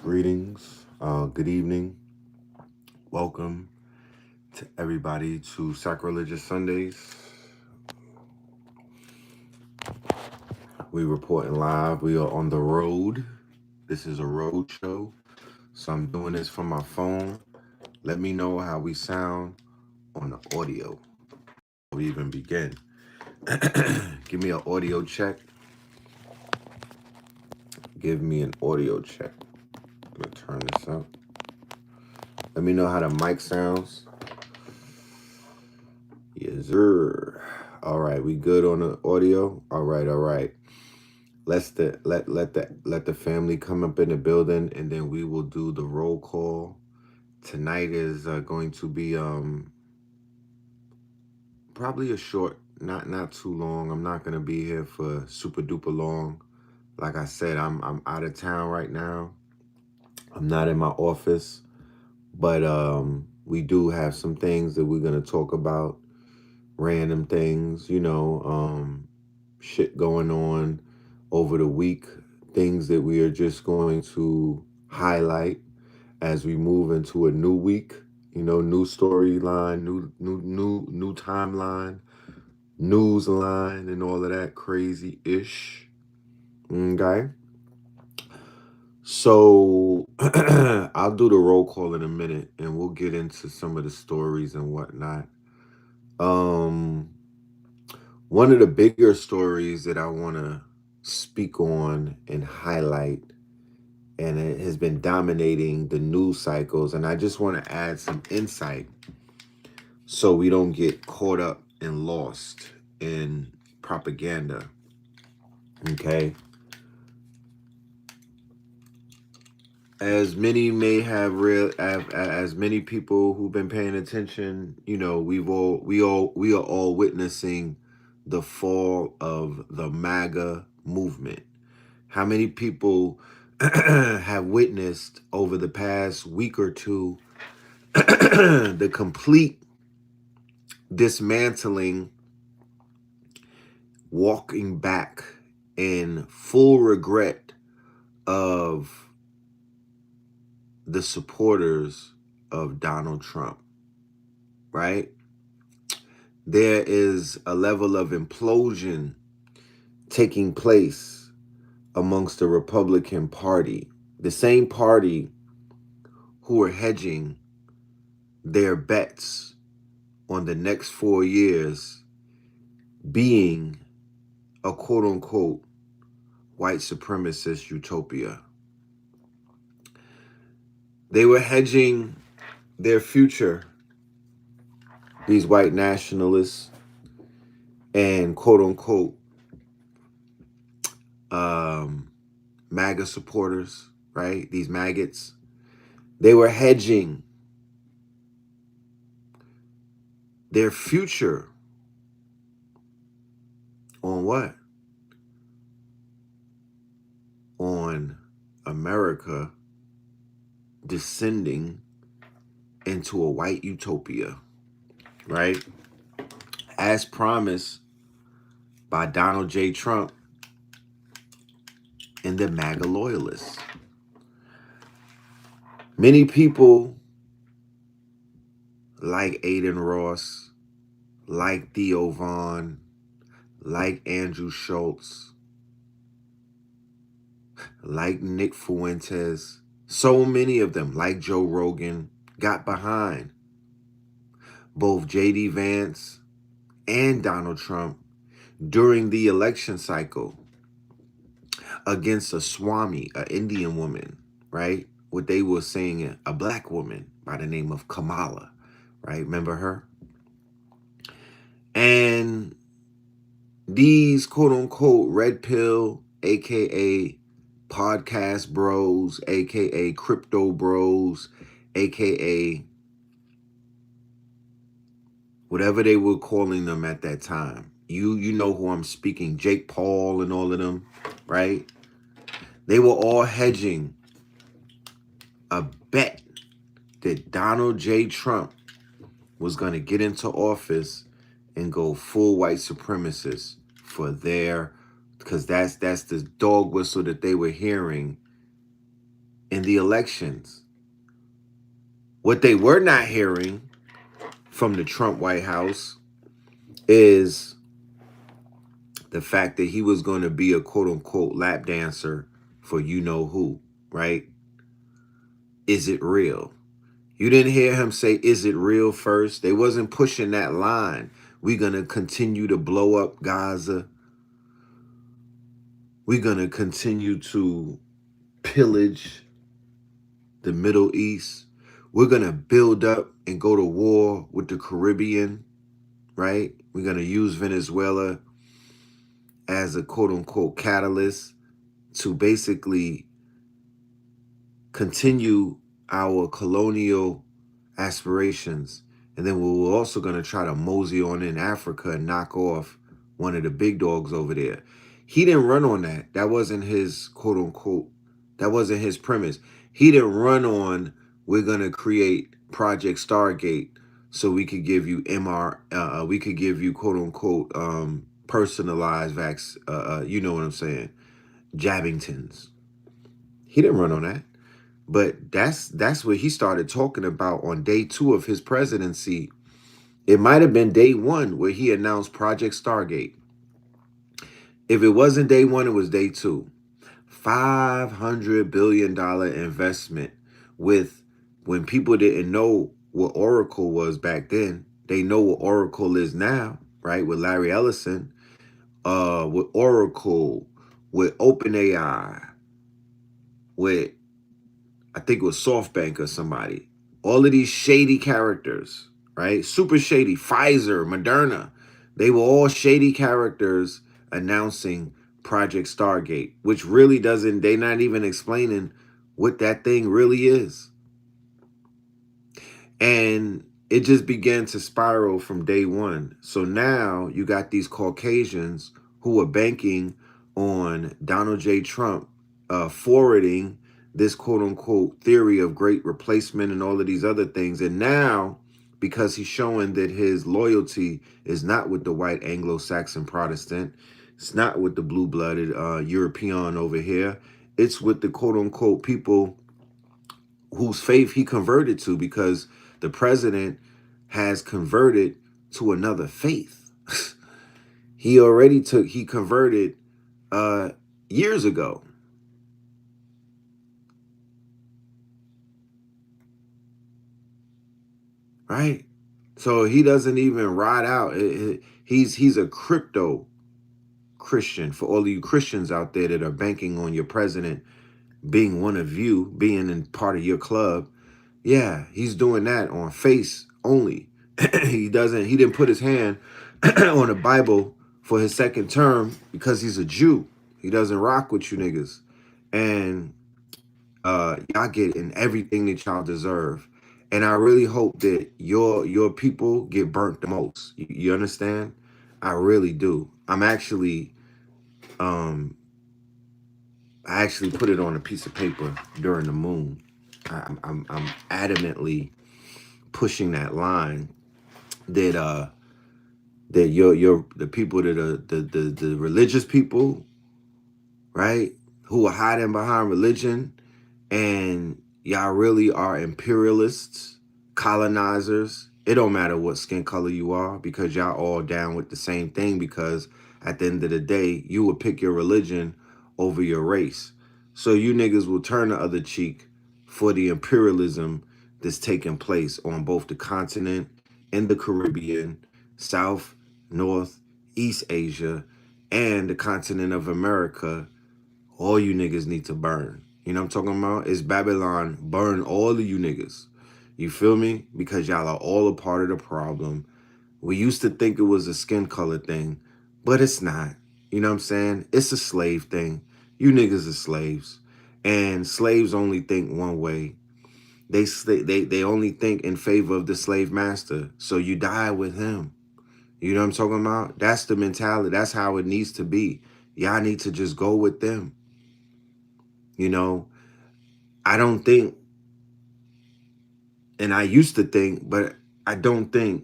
Greetings. Good evening. Welcome to everybody to Sacrilegious Sundays. We reporting live. We are on the road. This is a road show. So I'm doing this from my phone. Let me know how we sound on the audio. We even begin. Give me an audio check. Give me an audio check. I'm gonna turn this up. Let me know how the mic sounds. Yes, sir. All right, we good on the audio. All right. Let the family come up in the building, and then we will do the roll call. Tonight is going to be probably a short, not too long. I'm not gonna be here for super duper long. Like I said, I'm out of town right now. I'm not in my office, but we do have some things that we're gonna talk about. Random things, shit going on over the week, things that we are just going to highlight as we move into a new week, new storyline, new timeline, news line, and all of that crazy ish. Okay. So I'll do the roll call in a minute and we'll get into some of the stories and whatnot. One of the bigger stories that I want to speak on and highlight, and it has been dominating the news cycles, and I just want to add some insight so we don't get caught up and lost in propaganda. Okay. As many may have as many people who've been paying attention, we are all witnessing the fall of the MAGA movement. How many people have witnessed over the past week or two the complete dismantling, walking back in full regret of the supporters of Donald Trump, right? There is a level of implosion taking place amongst the Republican Party, the same party who are hedging their bets on the next 4 years being a quote-unquote white supremacist utopia. They were hedging their future, these white nationalists and quote-unquote MAGA supporters, right? These maggots. They were hedging their future on what? On America descending into a white utopia, right? As promised by Donald J. Trump and the MAGA loyalists. Many people like Aiden Ross, like Theo Vaughn, like Andrew Schultz, like Nick Fuentes, so many of them, like Joe Rogan, got behind both J.D. Vance and Donald Trump during the election cycle against a Swami, an Indian woman, right? What they were saying, a black woman by the name of Kamala, right? Remember her? And these quote-unquote red pill, a.k.a. podcast bros, a.k.a. crypto bros, a.k.a. whatever they were calling them at that time. You know who I'm speaking, Jake Paul and all of them, right? They were all hedging a bet that Donald J. Trump was going to get into office and go full white supremacist for their, because that's the dog whistle that they were hearing in the elections. What they were not hearing from the Trump White House is the fact that he was going to be a quote unquote lap dancer for you know who, right? Is it real? You didn't hear him say, is it real first? They wasn't pushing that line. We're going to continue to blow up Gaza. We're going to continue to pillage the Middle East. We're going to build up and go to war with the Caribbean, right? We're going to use Venezuela as a quote unquote catalyst to basically continue our colonial aspirations. And then we were also going to try to mosey on in Africa and knock off one of the big dogs over there. He didn't run on that. That wasn't his quote unquote, that wasn't his premise. He didn't run on, we're going to create Project Stargate so we could give you we could give you quote unquote personalized you know what I'm saying, Jabbingtons. He didn't run on that. But that's what he started talking about on day 2 of his presidency. It might have been day 1 where he announced Project Stargate. If it wasn't day 1, it was day 2. $500 billion investment with, when people didn't know what Oracle was back then, they know what Oracle is now, right? With Larry Ellison, with Oracle, with OpenAI, with, I think it was SoftBank or somebody. All of these shady characters, right? Super shady. Pfizer, Moderna. They were all shady characters announcing Project Stargate, which really doesn't, they're not even explaining what that thing really is. And it just began to spiral from day 1. So now you got these Caucasians who are banking on Donald J. Trump forwarding this quote unquote theory of great replacement and all of these other things. And now, because he's showing that his loyalty is not with the white Anglo-Saxon Protestant, it's not with the blue-blooded European over here, it's with the quote unquote people whose faith he converted to, because the president has converted to another faith. He converted years ago. Right? So he doesn't even ride out. He's a crypto Christian. For all of you Christians out there that are banking on your president being one of you, being in part of your club, yeah, he's doing that on face only. He didn't put his hand on the Bible for his second term because he's a Jew. He doesn't rock with you niggas. And y'all getting everything that y'all deserve. And I really hope that your people get burnt the most. You understand? I really do. I actually put it on a piece of paper during the moon. I'm adamantly pushing that line that that the people that are the religious people, right, who are hiding behind religion, and y'all really are imperialists, colonizers. It don't matter what skin color you are, because y'all all down with the same thing, because at the end of the day, you will pick your religion over your race. So you niggas will turn the other cheek for the imperialism that's taking place on both the continent and the Caribbean, South, North, East Asia, and the continent of America. All you niggas need to burn. You know what I'm talking about? It's Babylon. Burn all of you niggas. You feel me? Because y'all are all a part of the problem. We used to think it was a skin color thing, but it's not. You know what I'm saying? It's a slave thing. You niggas are slaves. And slaves only think one way. They only think in favor of the slave master. So you die with him. You know what I'm talking about? That's the mentality. That's how it needs to be. Y'all need to just go with them. You know, I don't think, and I used to think, but I don't think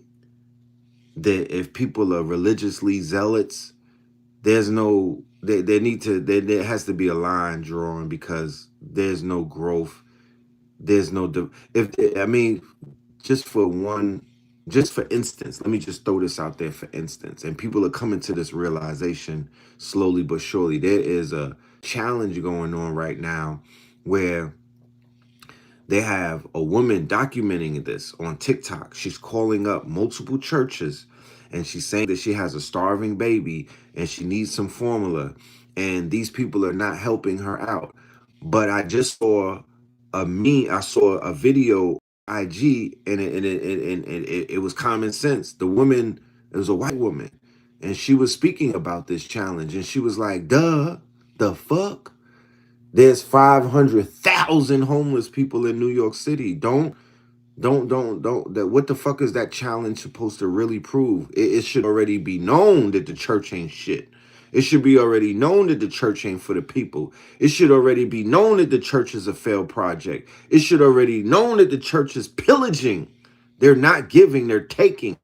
that if people are religiously zealots, there's no, they need to, there has to be a line drawn, because there's no growth. There's no, if, I mean, just for one, just for instance, let me just throw this out there for instance, and people are coming to this realization slowly but surely. There is a challenge going on right now where they have a woman documenting this on TikTok. She's calling up multiple churches and she's saying that she has a starving baby and she needs some formula. And these people are not helping her out. But I just saw I saw a video IG, and it was common sense. The woman, it was a white woman, and she was speaking about this challenge. And she was like, duh, the fuck? There's 500,000 homeless people in New York City. Don't. That, what the fuck is that challenge supposed to really prove? It should already be known that the church ain't shit. It should be already known that the church ain't for the people. It should already be known that the church is a failed project. It should already known that the church is pillaging. They're not giving, they're taking.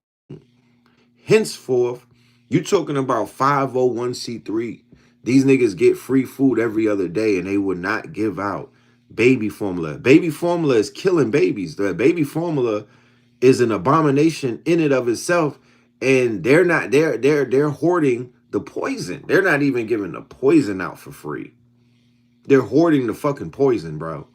Henceforth, you talking about 501c3. These niggas get free food every other day and they would not give out baby formula. Baby formula is killing babies. The baby formula is an abomination in and of itself. And they're hoarding the poison. They're not even giving the poison out for free. They're hoarding the fucking poison, bro.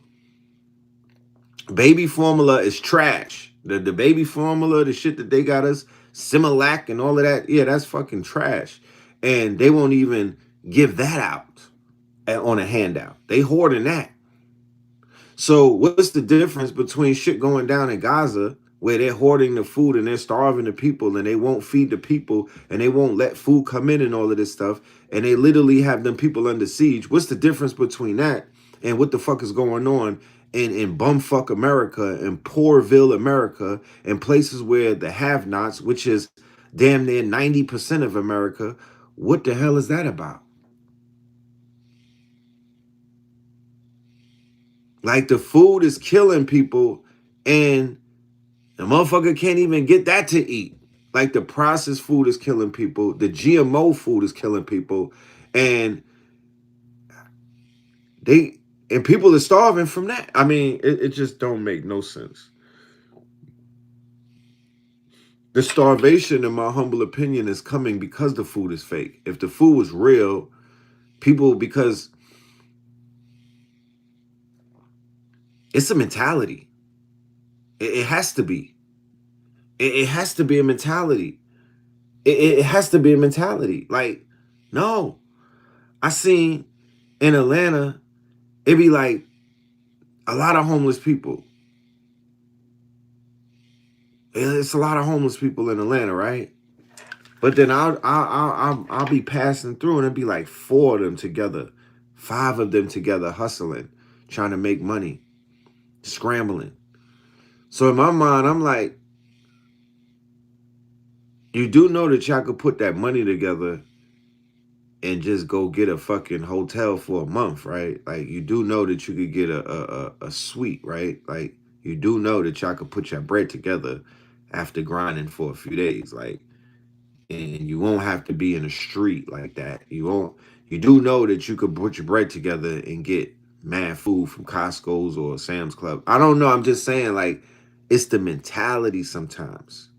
Baby formula is trash. The baby formula, the shit that they got us, Similac and all of that, yeah, that's fucking trash. And they won't even give that out on a handout. They hoarding that. So what's the difference between shit going down in Gaza, where they're hoarding the food and they're starving the people and they won't feed the people and they won't let food come in and all of this stuff, and they literally have them people under siege? What's the difference between that and what the fuck is going on in bumfuck America and Poorville America, and places where the have-nots, which is damn near 90% of America? What the hell is that about? Like, the food is killing people and the motherfucker can't even get that to eat. Like, the processed food is killing people. The GMO food is killing people. And people are starving from that. I mean, it just don't make no sense. The starvation, in my humble opinion, is coming because the food is fake. If the food was real, people, because it's a mentality. It has to be. It has to be a mentality. It has to be a mentality. Like, no. I seen in Atlanta, it be like a lot of homeless people. It's a lot of homeless people in Atlanta, right? But then I'll be passing through and it'll be like 4 of them together, 5 of them together, hustling, trying to make money, scrambling. So in my mind, I'm like, you do know that y'all could put that money together and just go get a fucking hotel for a month, right? Like, you do know that you could get a suite, right? Like, you do know that y'all could put your bread together after grinding for a few days, like, and you won't have to be in the street like that. You do know that you could put your bread together and get mad food from Costco's or Sam's Club. I don't know. I'm just saying, like, it's the mentality sometimes,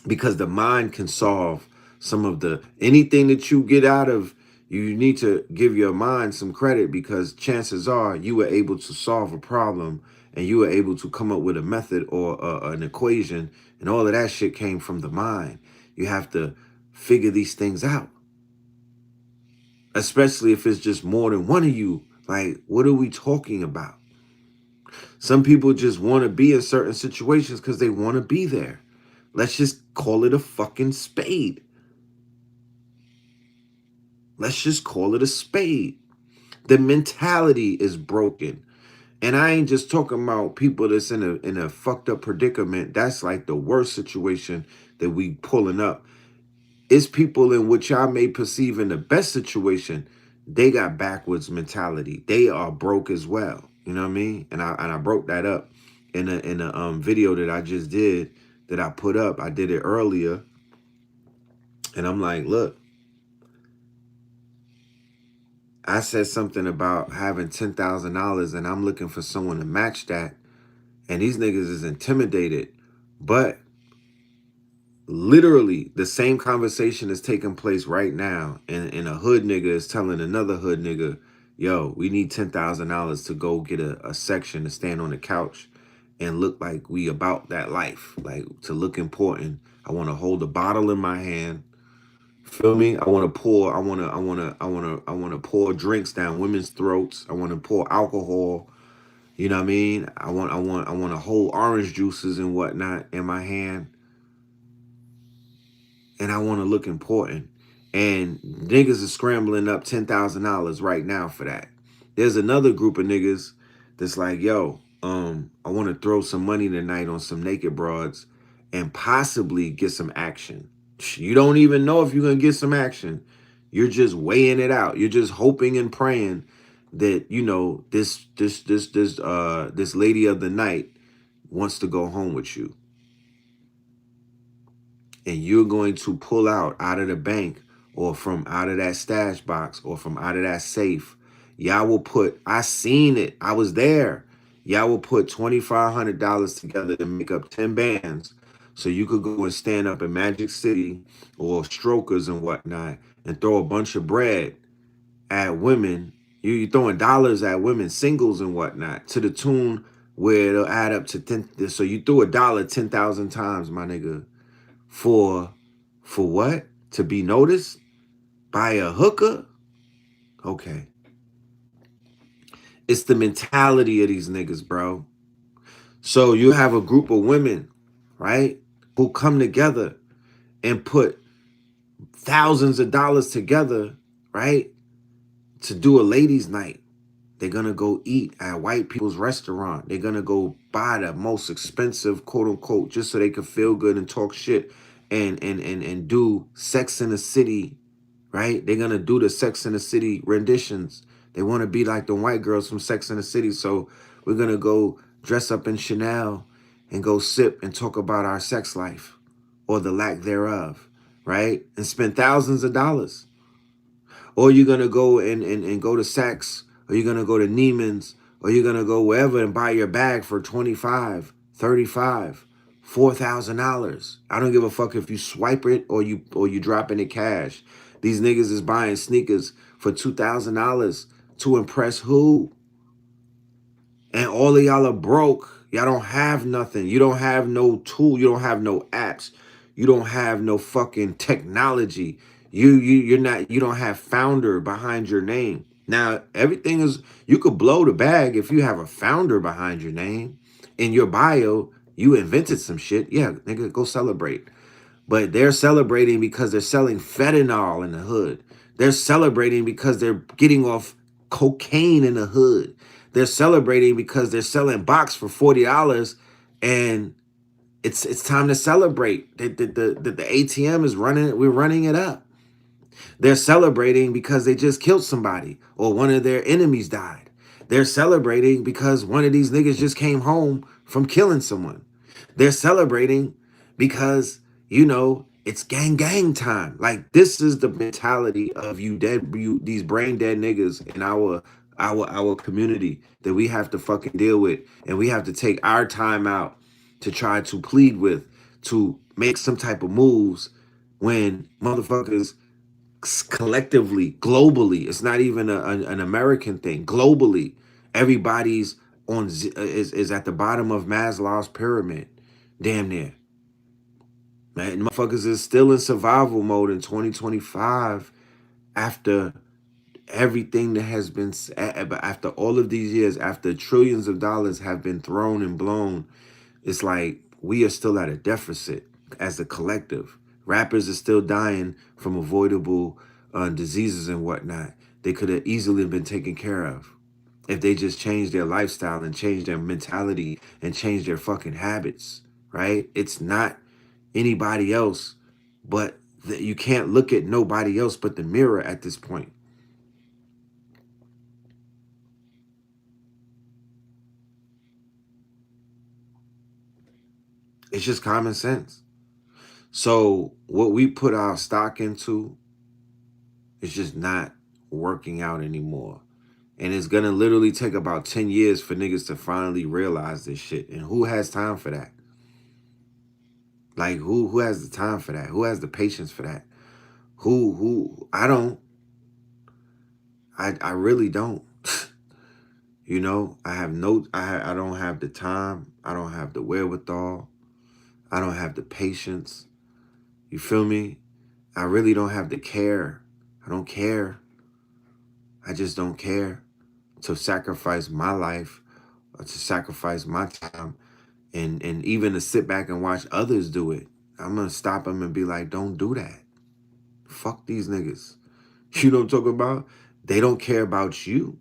because the mind can solve some of anything that you get out of. You need to give your mind some credit, because chances are you were able to solve a problem and you were able to come up with a method or an equation, and all of that shit came from the mind. You have to figure these things out, especially if it's just more than one of you. Like, what are we talking about? Some people just want to be in certain situations because they want to be there. Let's just call it a fucking spade. Let's just call it a spade. The mentality is broken. And I ain't just talking about people that's in a fucked up predicament. That's like the worst situation that we pulling up. It's people in which I may perceive in the best situation. They got backwards mentality. They are broke as well. You know what I mean? And I broke that up in a video that I just did, that I put up. I did it earlier. And I'm like, look, I said something about having $10,000 and I'm looking for someone to match that. And these niggas is intimidated. But literally the same conversation is taking place right now. And a hood nigga is telling another hood nigga, yo, we need $10,000 to go get a section to stand on the couch and look like we about that life, like to look important. I want to hold a bottle in my hand. Feel me? I want to pour. I want to pour drinks down women's throats. I want to pour alcohol. You know what I mean? I want to hold orange juices and whatnot in my hand, and I want to look important. And niggas is scrambling up $10,000 right now for that. There's another group of niggas that's like, yo, I want to throw some money tonight on some naked broads and possibly get some action. You don't even know if you're gonna get some action. You're just weighing it out. You're just hoping and praying that, you know, this lady of the night wants to go home with you. And you're going to pull out of the bank or from out of that stash box or from out of that safe. Y'all will put, I seen it. I was there. Y'all will put $2,500 together to make up 10 bands. So you could go and stand up in Magic City or Strokers and whatnot and throw a bunch of bread at women. You're throwing dollars at women, singles and whatnot, to the tune where it'll add up to 10. So you threw a dollar 10,000 times, my nigga. For what? To be noticed by a hooker? Okay. It's the mentality of these niggas, bro. So you have a group of women, right, who come together and put thousands of dollars together, right, to do a ladies' night. They're going to go eat at white people's restaurant. They're going to go buy the most expensive, quote unquote, just so they can feel good and talk shit and do Sex in the City, right? They're going to do the Sex in the City renditions. They want to be like the white girls from Sex in the City. So we're going to go dress up in Chanel and go sip and talk about our sex life or the lack thereof, right? And spend thousands of dollars. Or you're going to go and go to Saks, or you're going to go to Neiman's, or you're going to go wherever and buy your bag for $25, $35, $4,000. I don't give a fuck if you swipe it or you drop in it cash. These niggas is buying sneakers for $2,000 to impress who? And all of y'all are broke. Y'all don't have nothing. You don't have no tool. You don't have no apps. You don't have no fucking technology. You don't have founder behind your name. Now, everything is, you could blow the bag if you have a founder behind your name. In your bio, you invented some shit. Yeah, nigga, go celebrate. But they're celebrating because they're selling fentanyl in the hood. They're celebrating because they're getting off cocaine in the hood. They're celebrating because they're selling box for $40 and it's time to celebrate. The ATM is running, we're running it up. They're celebrating because they just killed somebody or one of their enemies died. They're celebrating because one of these niggas just came home from killing someone. They're celebrating because, you know, it's gang time. Like, this is the mentality of these brain dead niggas in our community that we have to fucking deal with. And we have to take our time out to try to plead with, to make some type of moves when motherfuckers collectively, globally, it's not even an American thing. Globally, everybody's is at the bottom of Maslow's pyramid, damn near. Man, motherfuckers is still in survival mode in 2025 after everything that has been, after all of these years, after trillions of dollars have been thrown and blown. It's like we are still at a deficit as a collective. Rappers are still dying from avoidable diseases and whatnot. They could have easily been taken care of. if they just change their lifestyle and change their mentality and change their fucking habits, right? It's not anybody else, but you can't look at nobody else but the mirror at this point. It's just common sense. So what we put our stock into is just not working out anymore. And it's gonna literally take about 10 years for niggas to finally realize this shit. And who has time for that? Like who has the time for that? Who has the patience for that? Who I don't. I really don't. You know, I don't have the time. I don't have the wherewithal. I don't have the patience. You feel me? I really don't have the care. I don't care. I just don't care to sacrifice my life or to sacrifice my time and even to sit back and watch others do it. I'm gonna stop them and be like, don't do that. Fuck these niggas. You know what I'm talking about? They don't care about you.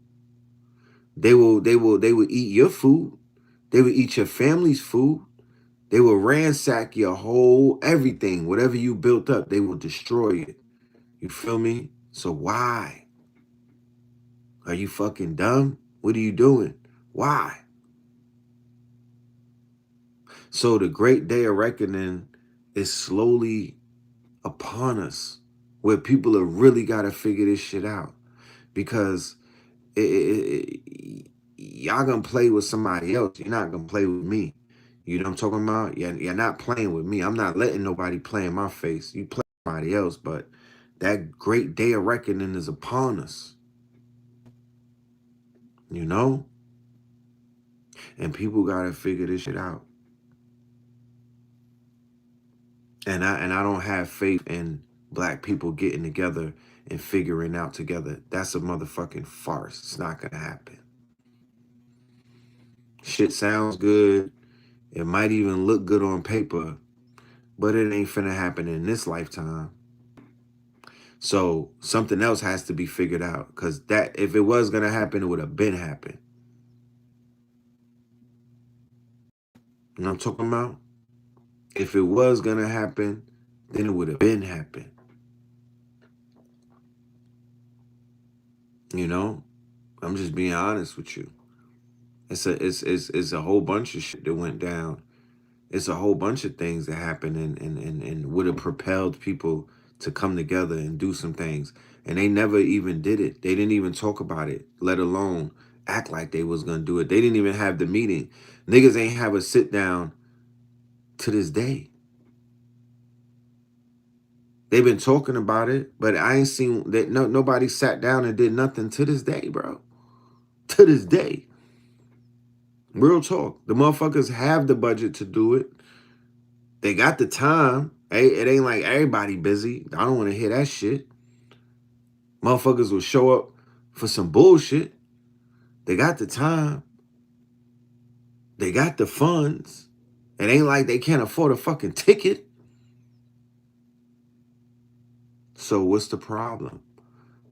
They will eat your food. They will eat your family's food. They will ransack your whole everything. Whatever you built up, they will destroy it. You feel me? So why? Are you fucking dumb? What are you doing? Why? So the great day of reckoning is slowly upon us, where people have really got to figure this shit out, because y'all gonna play with somebody else. You're not gonna play with me. You know what I'm talking about? You're not playing with me. I'm not letting nobody play in my face. You play with somebody else, but that great day of reckoning is upon us. You know? And people gotta figure this shit out. And I don't have faith in black people getting together and figuring out together. That's a motherfucking farce. It's not gonna happen. Shit sounds good. It might even look good on paper, but it ain't finna happen in this lifetime. So something else has to be figured out, because that, if it was gonna happen, it would have been happened. You know what I'm talking about? If it was gonna happen, then it would have been happened. You know? I'm just being honest with you. It's a whole bunch of shit that went down. It's a whole bunch of things that happened and would have propelled people to come together and do some things. And they never even did it. They didn't even talk about it, let alone act like they was gonna do it. They didn't even have the meeting. Niggas ain't have a sit down to this day. They've been talking about it, but I ain't seen that. Nobody sat down and did nothing to this day, bro. To this day. Real talk. The motherfuckers have the budget to do it. They got the time. Hey, it ain't like everybody busy. I don't want to hear that shit. Motherfuckers will show up for some bullshit. They got the time. They got the funds. It ain't like they can't afford a fucking ticket. So what's the problem?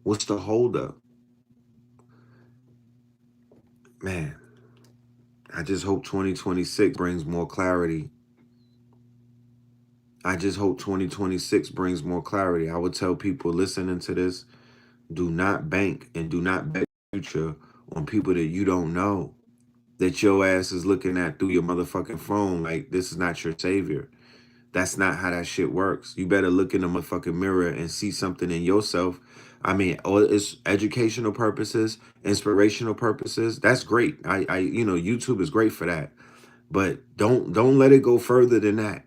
What's the holdup? Man, I just hope 2026 brings more clarity. I just hope 2026 brings more clarity. I would tell people listening to this, do not bank and do not bet your future on people that you don't know, that your ass is looking at through your motherfucking phone like this is not your savior. That's not how that shit works. You better look in the motherfucking mirror and see something in yourself. I mean, it's educational purposes, inspirational purposes. That's great. You know, YouTube is great for that. But don't let it go further than that.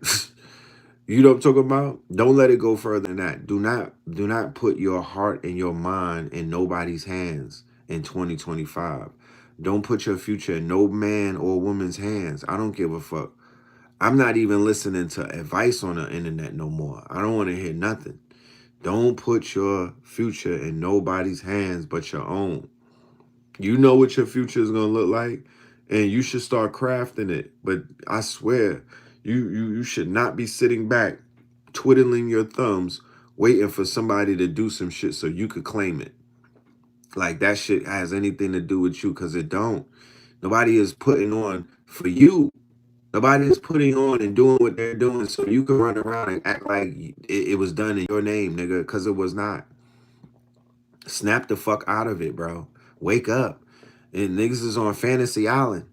You know what I'm talking about? Don't let it go further than that. Do not put your heart and your mind in nobody's hands in 2025. Don't put your future in no man or woman's hands. I don't give a fuck. I'm not even listening to advice on the internet no more. I don't want to hear nothing. Don't put your future in nobody's hands but your own. You know what your future is going to look like, and you should start crafting it. But I swear, you should not be sitting back, twiddling your thumbs, waiting for somebody to do some shit so you could claim it. Like that shit has anything to do with you, because it don't. Nobody is putting on for you. Nobody is putting on and doing what they're doing so you can run around and act like it was done in your name, nigga, because it was not. Snap the fuck out of it, bro. Wake up. And niggas is on Fantasy Island.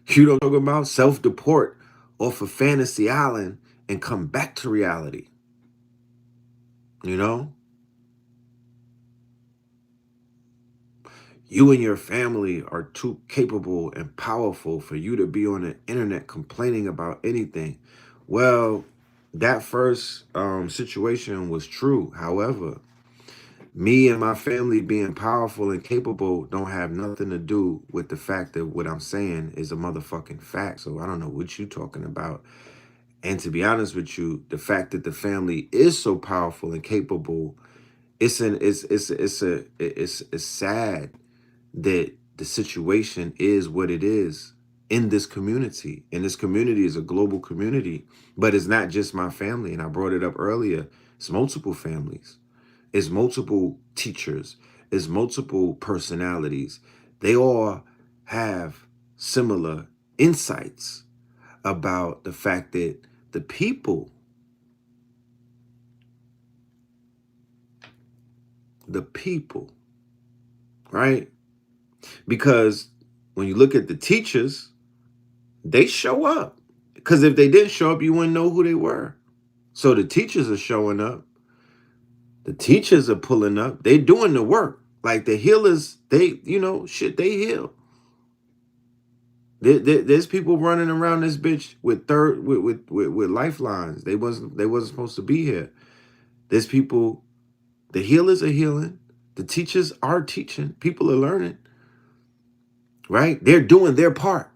You don't talk about self-deport off of Fantasy Island and come back to reality. You know? You and your family are too capable and powerful for you to be on the internet complaining about anything. Well, that first situation was true. However, me and my family being powerful and capable don't have nothing to do with the fact that what I'm saying is a motherfucking fact. So I don't know what you're talking about. And to be honest with you, the fact that the family is so powerful and capable, it's sad that the situation is what it is in this community. And this community is a global community, but it's not just my family. And I brought it up earlier. It's multiple families. It's multiple teachers. It's multiple personalities. They all have similar insights about the fact that the people, right? Because when you look at the teachers, they show up. Because if they didn't show up, you wouldn't know who they were. So the teachers are showing up. The teachers are pulling up. They doing the work. Like the healers, they, shit, they heal. There's people running around this bitch with with lifelines. They wasn't supposed to be here. There's people, the healers are healing. The teachers are teaching. People are learning. Right? They're doing their part.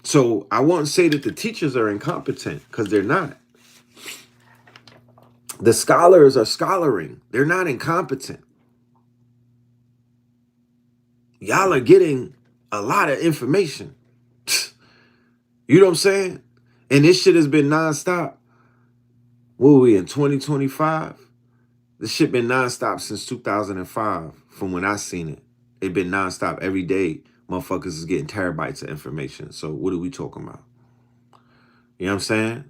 So I won't say that the teachers are incompetent, because they're not. The scholars are scholaring. They're not incompetent. Y'all are getting a lot of information. You know what I'm saying? And this shit has been nonstop. What are we in 2025? This shit been nonstop since 2005 from when I seen it. It been nonstop every day. Motherfuckers is getting terabytes of information. So what are we talking about? You know what I'm saying?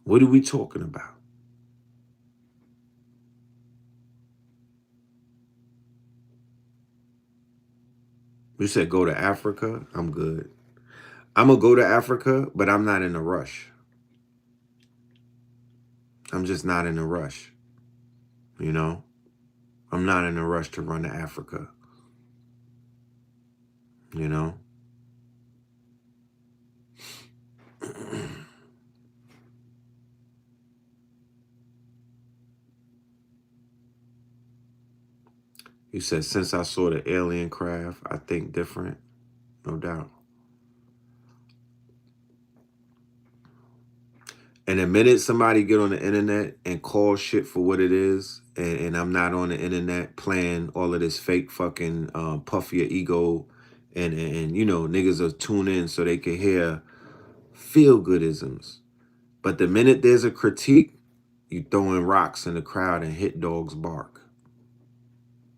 What are we talking about? You said go to Africa? I'm good. I'm going to go to Africa, but I'm not in a rush. I'm just not in a rush. You know? I'm not in a rush to run to Africa. You know? You said, since I saw the alien craft, I think different. No doubt. And the minute somebody get on the internet and call shit for what it is, and I'm not on the internet playing all of this fake fucking puff your ego, and niggas are tune in so they can hear feel goodisms. But the minute there's a critique, you throwing rocks in the crowd and hit dogs bark.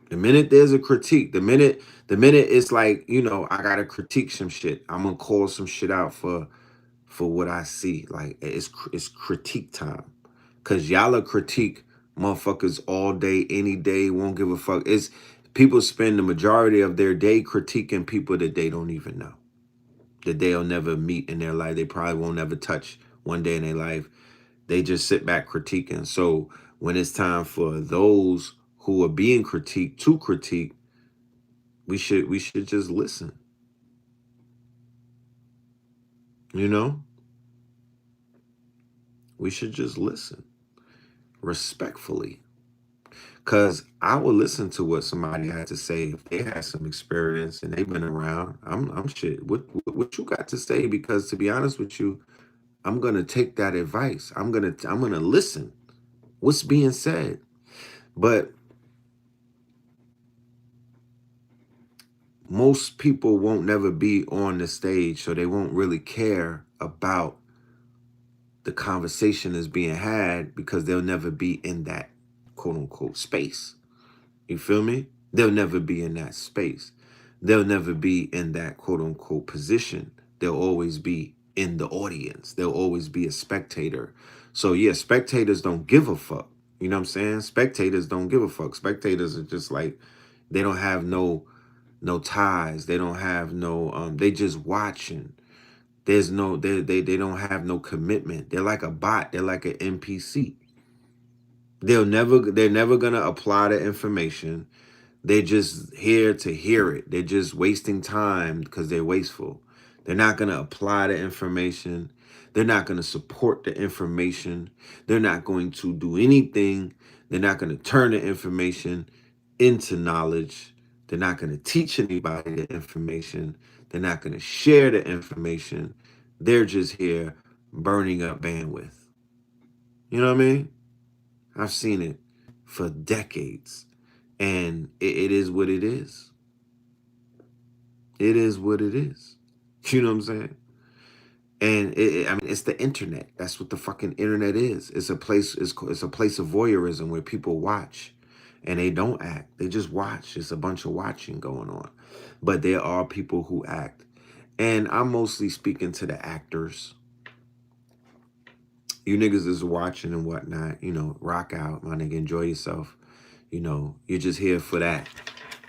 The minute there's a critique, the minute it's like, I gotta critique some shit. I'm gonna call some shit out for what I see. Like it's critique time. Cause y'all are critique motherfuckers all day, any day, won't give a fuck. It's people spend the majority of their day critiquing people that they don't even know. That they'll never meet in their life. They probably won't ever touch one day in their life. They just sit back critiquing. So when it's time for those who are being critiqued to critique, we should just listen. You know? We should just listen respectfully. Cause I will listen to what somebody had to say if they had some experience and they've been around. I'm shit. What you got to say? Because to be honest with you, I'm gonna take that advice. I'm gonna listen. What's being said? But most people won't never be on the stage, so they won't really care about the conversation is being had because they'll never be in that quote unquote space. You feel me? They'll never be in that space. They'll never be in that quote unquote position. They'll always be in the audience. They'll always be a spectator. So yeah, spectators don't give a fuck. You know what I'm saying? Spectators don't give a fuck. Spectators are just like, they don't have no ties. They don't have no they just watching. There's no they don't have no commitment. They're like a bot. They're like an NPC. They're never gonna apply the information. They're just here to hear it. They're just wasting time because they're wasteful. They're not going to apply the information. They're not going to support the information. They're not going to do anything. They're not going to turn the information into knowledge. They're not going to teach anybody the information. They're not going to share the information. They're just here burning up bandwidth. You know what I mean? I've seen it for decades. And it is what it is. It is what it is. You know what I'm saying? And I mean, it's the internet. That's what the fucking internet is. It's a place. It's a place of voyeurism where people watch, and they don't act. They just watch. It's a bunch of watching going on. But there are people who act, and I'm mostly speaking to the actors. You niggas is watching and whatnot. You know, rock out, my nigga. Enjoy yourself. You know, you're just here for that.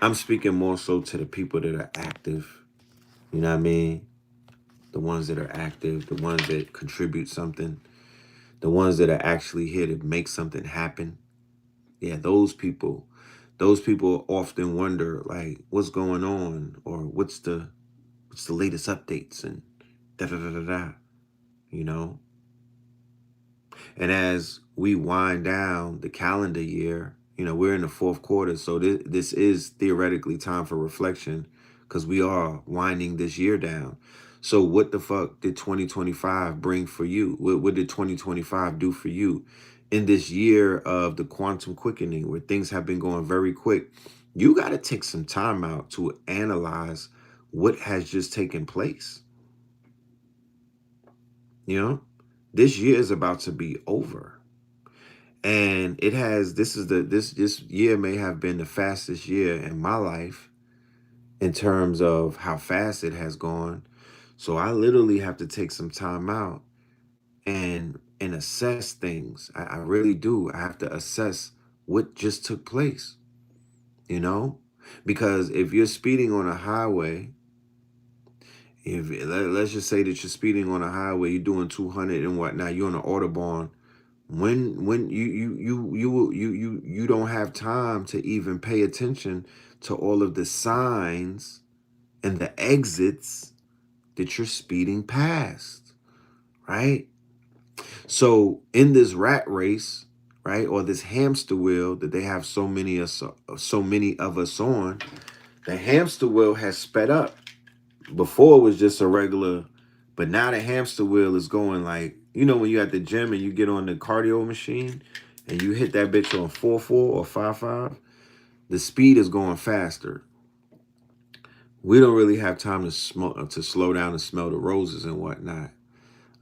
I'm speaking more so to the people that are active. You know what I mean? The ones that are active, the ones that contribute something, the ones that are actually here to make something happen. Yeah, those people often wonder like, what's going on, or what's the latest updates, and da da da da da. You know? And as we wind down the calendar year, you know, we're in the fourth quarter. So this is theoretically time for reflection because we are winding this year down. So what the fuck did 2025 bring for you? What did 2025 do for you in this year of the quantum quickening where things have been going very quick? You got to take some time out to analyze what has just taken place. You know, this year is about to be over. And it has, this year may have been the fastest year in my life in terms of how fast it has gone. So I literally have to take some time out and assess things. I really do. I have to assess what just took place, you know? Because if you're speeding on a highway, let's just say that you're speeding on a highway, you're doing 200 and whatnot, you're on an Autobahn. When you don't have time to even pay attention to all of the signs and the exits that you're speeding past, right? So in this rat race, right, or this hamster wheel that they have so many of us on, the hamster wheel has sped up. Before it was just a regular, but now the hamster wheel is going like, you know, when you're at the gym and you get on the cardio machine and you hit that bitch on 4.4 or 5.5, the speed is going faster. We don't really have time to slow down and smell the roses and whatnot.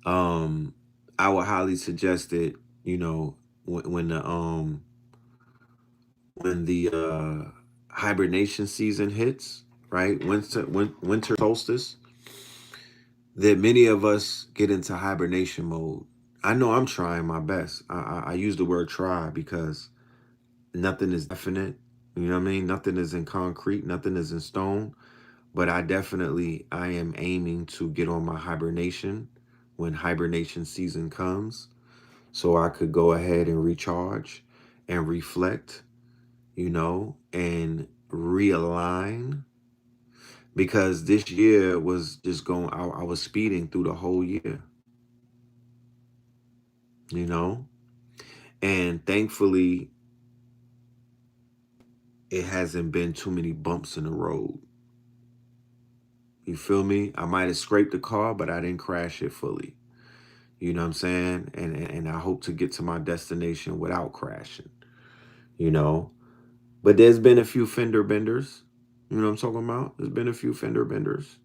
I would highly suggest that, you know, when the hibernation season hits, right? Winter solstice, that many of us get into hibernation mode. I know I'm trying my best. I use the word try because nothing is definite. You know what I mean? Nothing is in concrete. Nothing is in stone. But I am aiming to get on my hibernation when hibernation season comes, so I could go ahead and recharge and reflect, you know, and realign. Because this year was just going, I was speeding through the whole year, you know? And thankfully, it hasn't been too many bumps in the road. You feel me? I might have scraped the car, but I didn't crash it fully. You know what I'm saying? And I hope to get to my destination without crashing, you know? But there's been a few fender benders. You know what I'm talking about? There's been a few fender benders,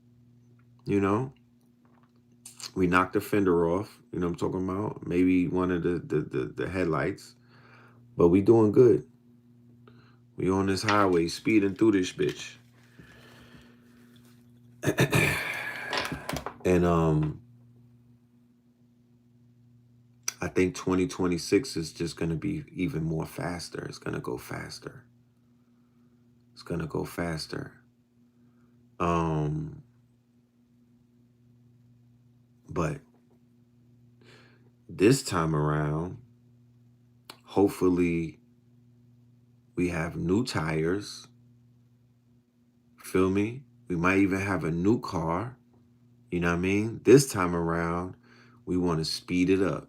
you know? We knocked the fender off. You know what I'm talking about? Maybe one of the headlights. But we doing good. We on this highway speeding through this bitch. And I think 2026 is just gonna be even more faster. It's gonna go faster. It's gonna go faster. But this time around, hopefully we have new tires. Feel me? We might even have a new car. You know what I mean? This time around, we want to speed it up.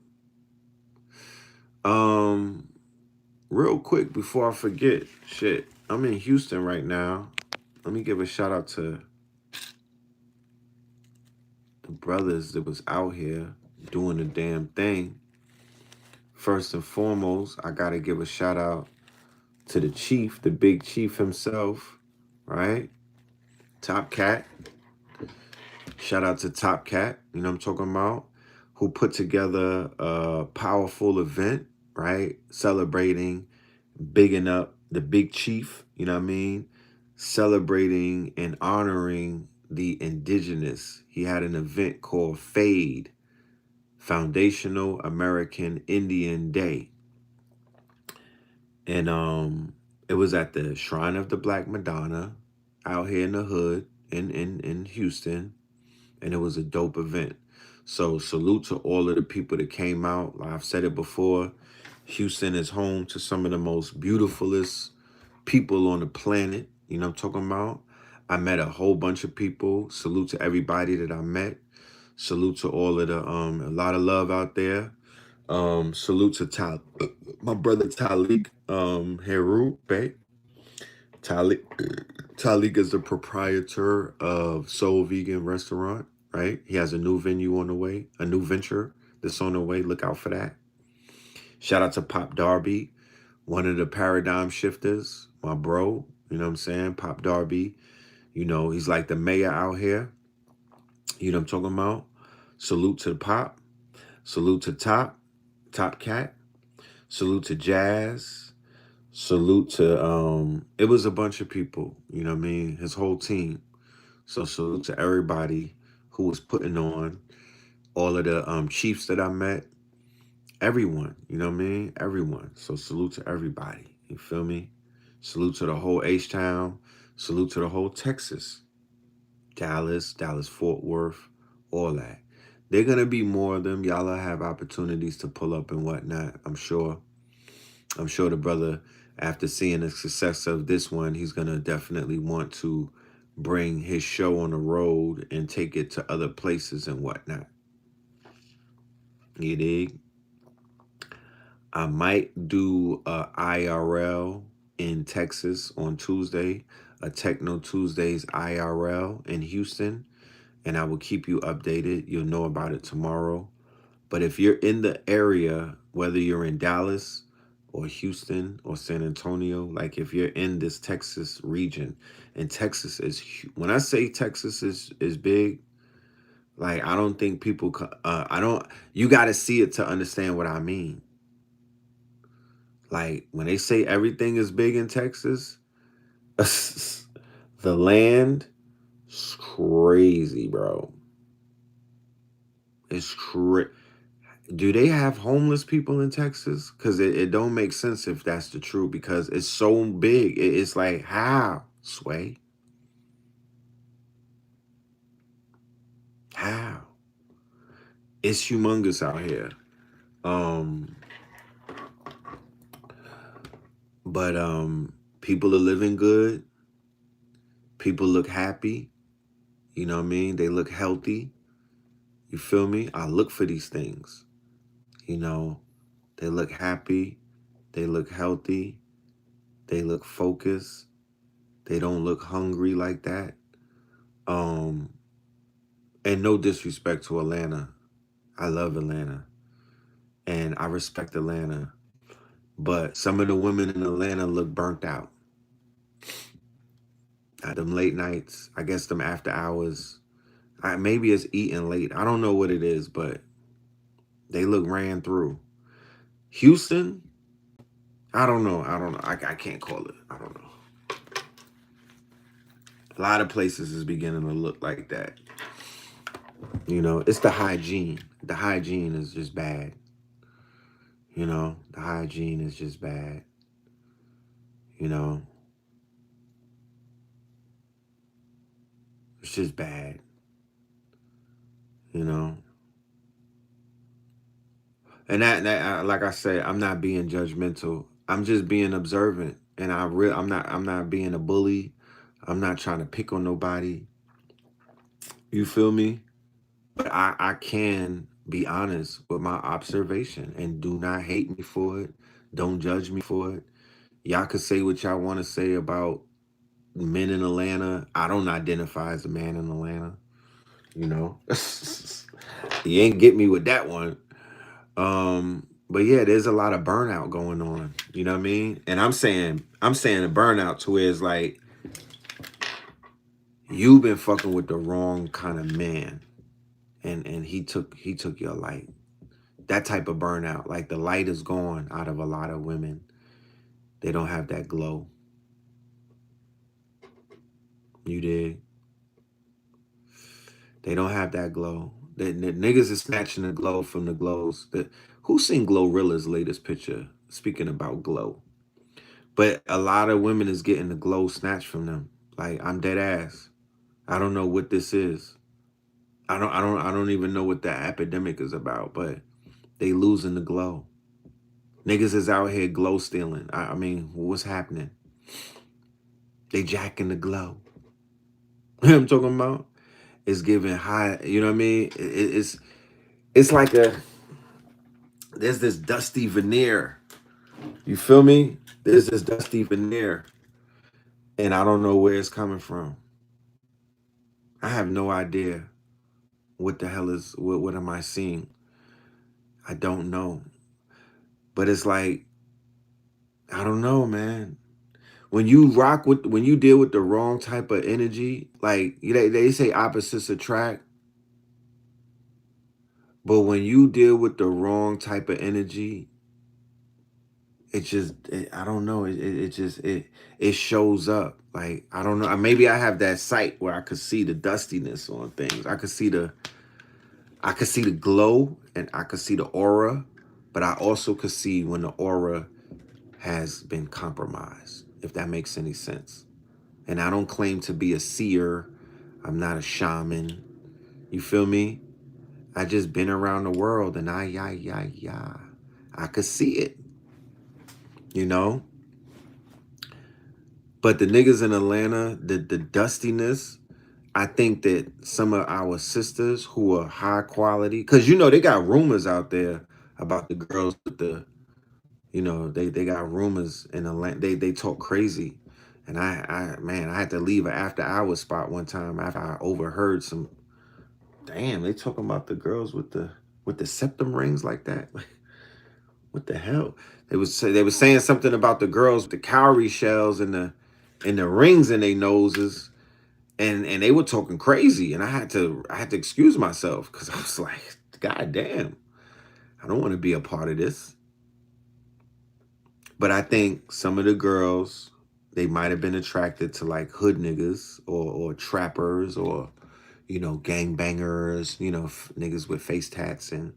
Real quick before I forget, shit, I'm in Houston right now. Let me give a shout out to the brothers that was out here doing the damn thing. First and foremost, I gotta give a shout out to the chief, the big chief himself, right? Top Cat. Shout out to Top Cat, you know what I'm talking about, who put together a powerful event, right? Celebrating, bigging up the big chief, you know what I mean? Celebrating and honoring the indigenous. He had an event called FADE, Foundational American Indian Day. And it was at the Shrine of the Black Madonna out here in the hood in Houston. And it was a dope event. So salute to all of the people that came out. Like I've said it before, Houston is home to some of the most beautifulest people on the planet. You know what I'm talking about? I met a whole bunch of people. Salute to everybody that I met. Salute to all of the, a lot of love out there. Salute to my brother Talik, Heru, babe. Talik is the proprietor of Soul Vegan Restaurant, right? He has a new venue on the way, a new venture that's on the way. Look out for that. Shout out to Pop Darby, one of the paradigm shifters, my bro. You know what I'm saying? Pop Darby, you know, he's like the mayor out here. You know what I'm talking about? Salute to Pop. Salute to Top Cat. Salute to Jazz. Salute to, it was a bunch of people, you know what I mean? His whole team. So salute to everybody who was putting on, all of the chiefs that I met, everyone, you know what I mean? Everyone. So salute to everybody. You feel me? Salute to the whole H-Town. Salute to the whole Texas. Dallas, Fort Worth, all that. They're going to be more of them. Y'all have opportunities to pull up and whatnot, I'm sure. I'm sure the brother, after seeing the success of this one, he's going to definitely want to bring his show on the road and take it to other places and whatnot. You dig? I might do a IRL in Texas on Tuesday, a Techno Tuesdays IRL in Houston, and I will keep you updated. You'll know about it tomorrow. But if you're in the area, whether you're in Dallas or Houston or San Antonio, like if you're in this Texas region, and Texas is, when I say Texas is big, like I don't think people, you got to see it to understand what I mean. Like when they say everything is big in Texas, the land is crazy, bro. It's crazy. Do they have homeless people in Texas? Because it don't make sense if that's the truth, because it's so big. It's like, how, Sway? How? It's humongous out here. But people are living good. People look happy. You know what I mean? They look healthy. You feel me? I look for these things. You know, they look happy. They look healthy. They look focused. They don't look hungry like that. And no disrespect to Atlanta. I love Atlanta. And I respect Atlanta. But some of the women in Atlanta look burnt out. At them late nights, I guess them after hours, Maybe it's eating late. I don't know what it is, but they look ran through. Houston, I don't know. I don't know. I can't call it. I don't know. A lot of places is beginning to look like that. You know, it's the hygiene. The hygiene is just bad. You know, the hygiene is just bad. You know, it's just bad. You know, and like I said, I'm not being judgmental. I'm just being observant, and I'm not being a bully. I'm not trying to pick on nobody. You feel me? But I can be honest with my observation, and do not hate me for it. Don't judge me for it. Y'all could say what y'all want to say about men in Atlanta. I don't identify as a man in Atlanta. You know, you ain't get me with that one. But yeah, there's a lot of burnout going on. You know what I mean? And I'm saying a burnout to where it's like you've been fucking with the wrong kind of man, and he took your light. That type of burnout, like the light is gone out of a lot of women. They don't have that glow. You did. They don't have that glow. The niggas is snatching the glow from the glows. Who seen Glorilla's latest picture? Speaking about glow. But a lot of women is getting the glow snatched from them. Like, I'm dead ass. I don't know what this is. I don't even know what that epidemic is about, but they losing the glow. Niggas is out here glow stealing. I mean, what's happening? They jacking the glow. You know what I'm talking about? It's giving high, you know what I mean? It's like there's this dusty veneer. You feel me? There's this dusty veneer, and I don't know where it's coming from. I have no idea what the hell is, what am I seeing? I don't know. But it's like, I don't know, man. When you deal with the wrong type of energy, like they say opposites attract, but when you deal with the wrong type of energy, I don't know, it shows up. Like, I don't know, maybe I have that sight where I could see the dustiness on things. I could see the glow, and I could see the aura, but I also could see when the aura has been compromised, if that makes any sense. And I don't claim to be a seer. I'm not a shaman. You feel me? I just been around the world, and I could see it, you know? But the niggas in Atlanta, the dustiness, I think that some of our sisters who are high quality, because you know they got rumors out there about the girls with they got rumors in Atlanta. They talk crazy. And man, I had to leave an after hours spot one time after I overheard some, damn, they talking about the girls with the septum rings like that. Like, what the hell? They was saying something about the girls with the cowrie shells and the rings in their noses, and they were talking crazy, and I had to excuse myself because I was like, God damn, I don't want to be a part of this. But I think some of the girls, they might have been attracted to like hood niggas or trappers or gangbangers, niggas with face tats, and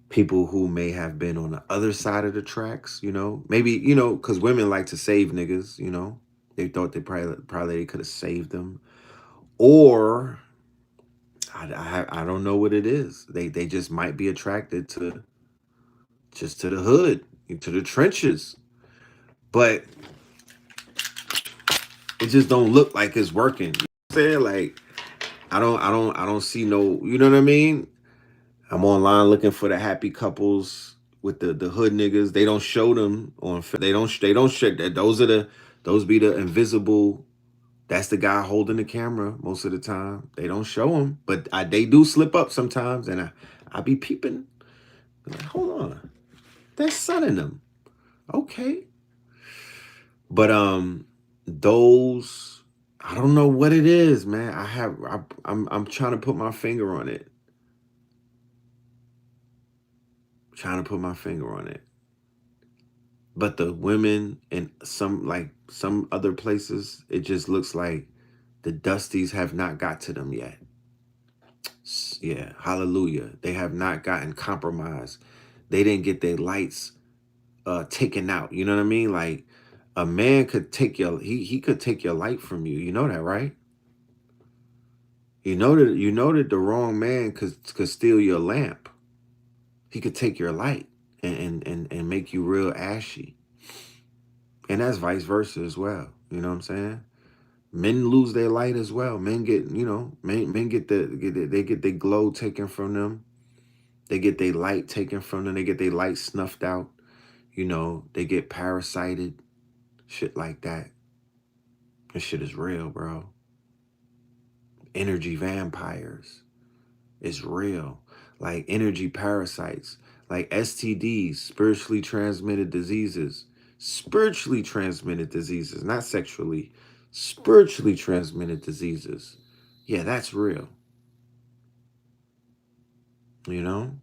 people who may have been on the other side of the tracks, maybe, because women like to save niggas, they thought they probably they could have saved them, or I don't know what it is. They just might be attracted to the hood, to the trenches, but it just don't look like it's working. You know what I'm saying? Like, I don't see no, you know what I mean? I'm online looking for the happy couples with the hood niggas. They don't show them on. They don't show that. Those be the invisible. That's the guy holding the camera most of the time. They don't show them, but they do slip up sometimes, and I be peeping. Like, hold on, there's sun in them. Okay, but those I don't know what it is, man. I'm trying to put my finger on it. Trying to put my finger on it. But the women in some other places, it just looks like the Dusties have not got to them yet. Yeah, hallelujah. They have not gotten compromised. They didn't get their lights taken out. You know what I mean? Like a man could take he could take your light from you. You know that, right? You know that the wrong man could steal your lamp. He could take your light and make you real ashy. And that's vice versa as well. You know what I'm saying? Men lose their light as well. Men get, men they get their glow taken from them. They get their light taken from them. They get their light snuffed out. They get parasited, shit like that. This shit is real, bro. Energy vampires is real. Like energy parasites, like STDs, spiritually transmitted diseases. Spiritually transmitted diseases, not sexually. Spiritually transmitted diseases. Yeah, that's real. You know?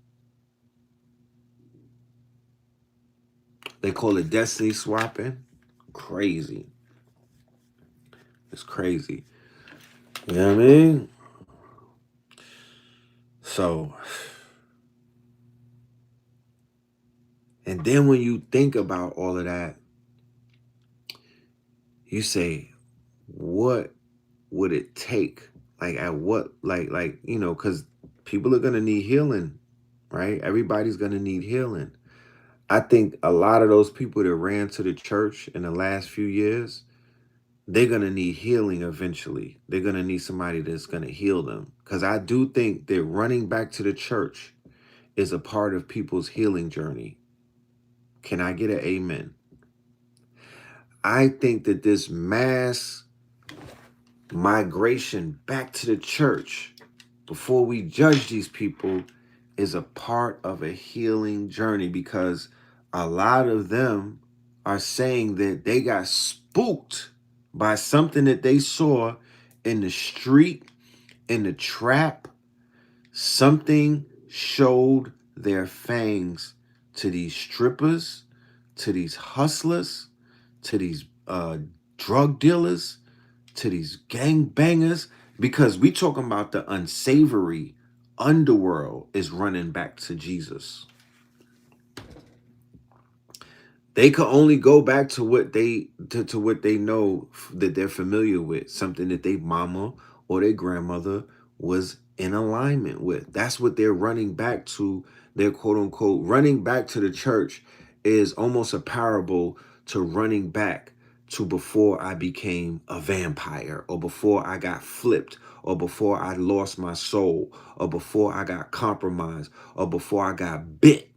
They call it destiny swapping. Crazy. It's crazy. You know what I mean? So, and then when you think about all of that, you say, what would it take? Like at what, because people are gonna need healing, right? Everybody's gonna need healing. I think a lot of those people that ran to the church in the last few years, they're going to need healing eventually. They're going to need somebody that's going to heal them. Because I do think that running back to the church is a part of people's healing journey. Can I get an amen? I think that this mass migration back to the church before we judge these people is a part of a healing journey, because a lot of them are saying that they got spooked by something that they saw in the street, in the trap. Something showed their fangs to these strippers, to these hustlers, to these drug dealers, to these gang bangers, because we talking about the unsavory underworld is running back to Jesus. They could only go back to what to what they know, that they're familiar with, something that their mama or their grandmother was in alignment with. That's what they're running back to. They're quote unquote running back to the church is almost a parable to running back to before I became a vampire, or before I got flipped, or before I lost my soul, or before I got compromised, or before I got bit.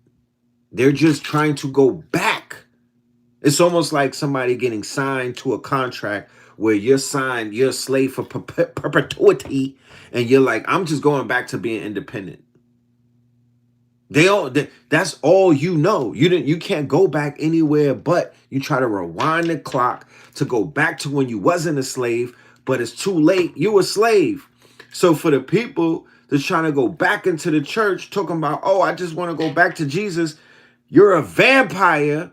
They're just trying to go back. It's almost like somebody getting signed to a contract where you're a slave for perpetuity, and you're like, I'm just going back to being independent. That's all you know. You can't go back anywhere, but you try to rewind the clock to go back to when you wasn't a slave, but it's too late. You a slave. So for the people that's trying to go back into the church, talking about, oh, I just want to go back to Jesus, you're a vampire.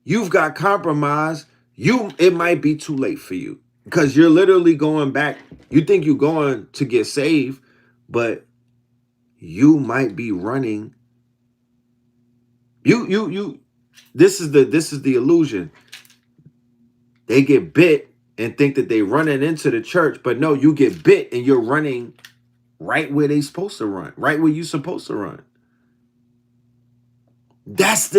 You've got compromised. It might be too late for you, because you're literally going back. You think you're going to get saved, but you might be running. You this is the illusion. They get bit and think that they running into the church, but no, you get bit and you're running right where they supposed to run, right where you supposed to run. That's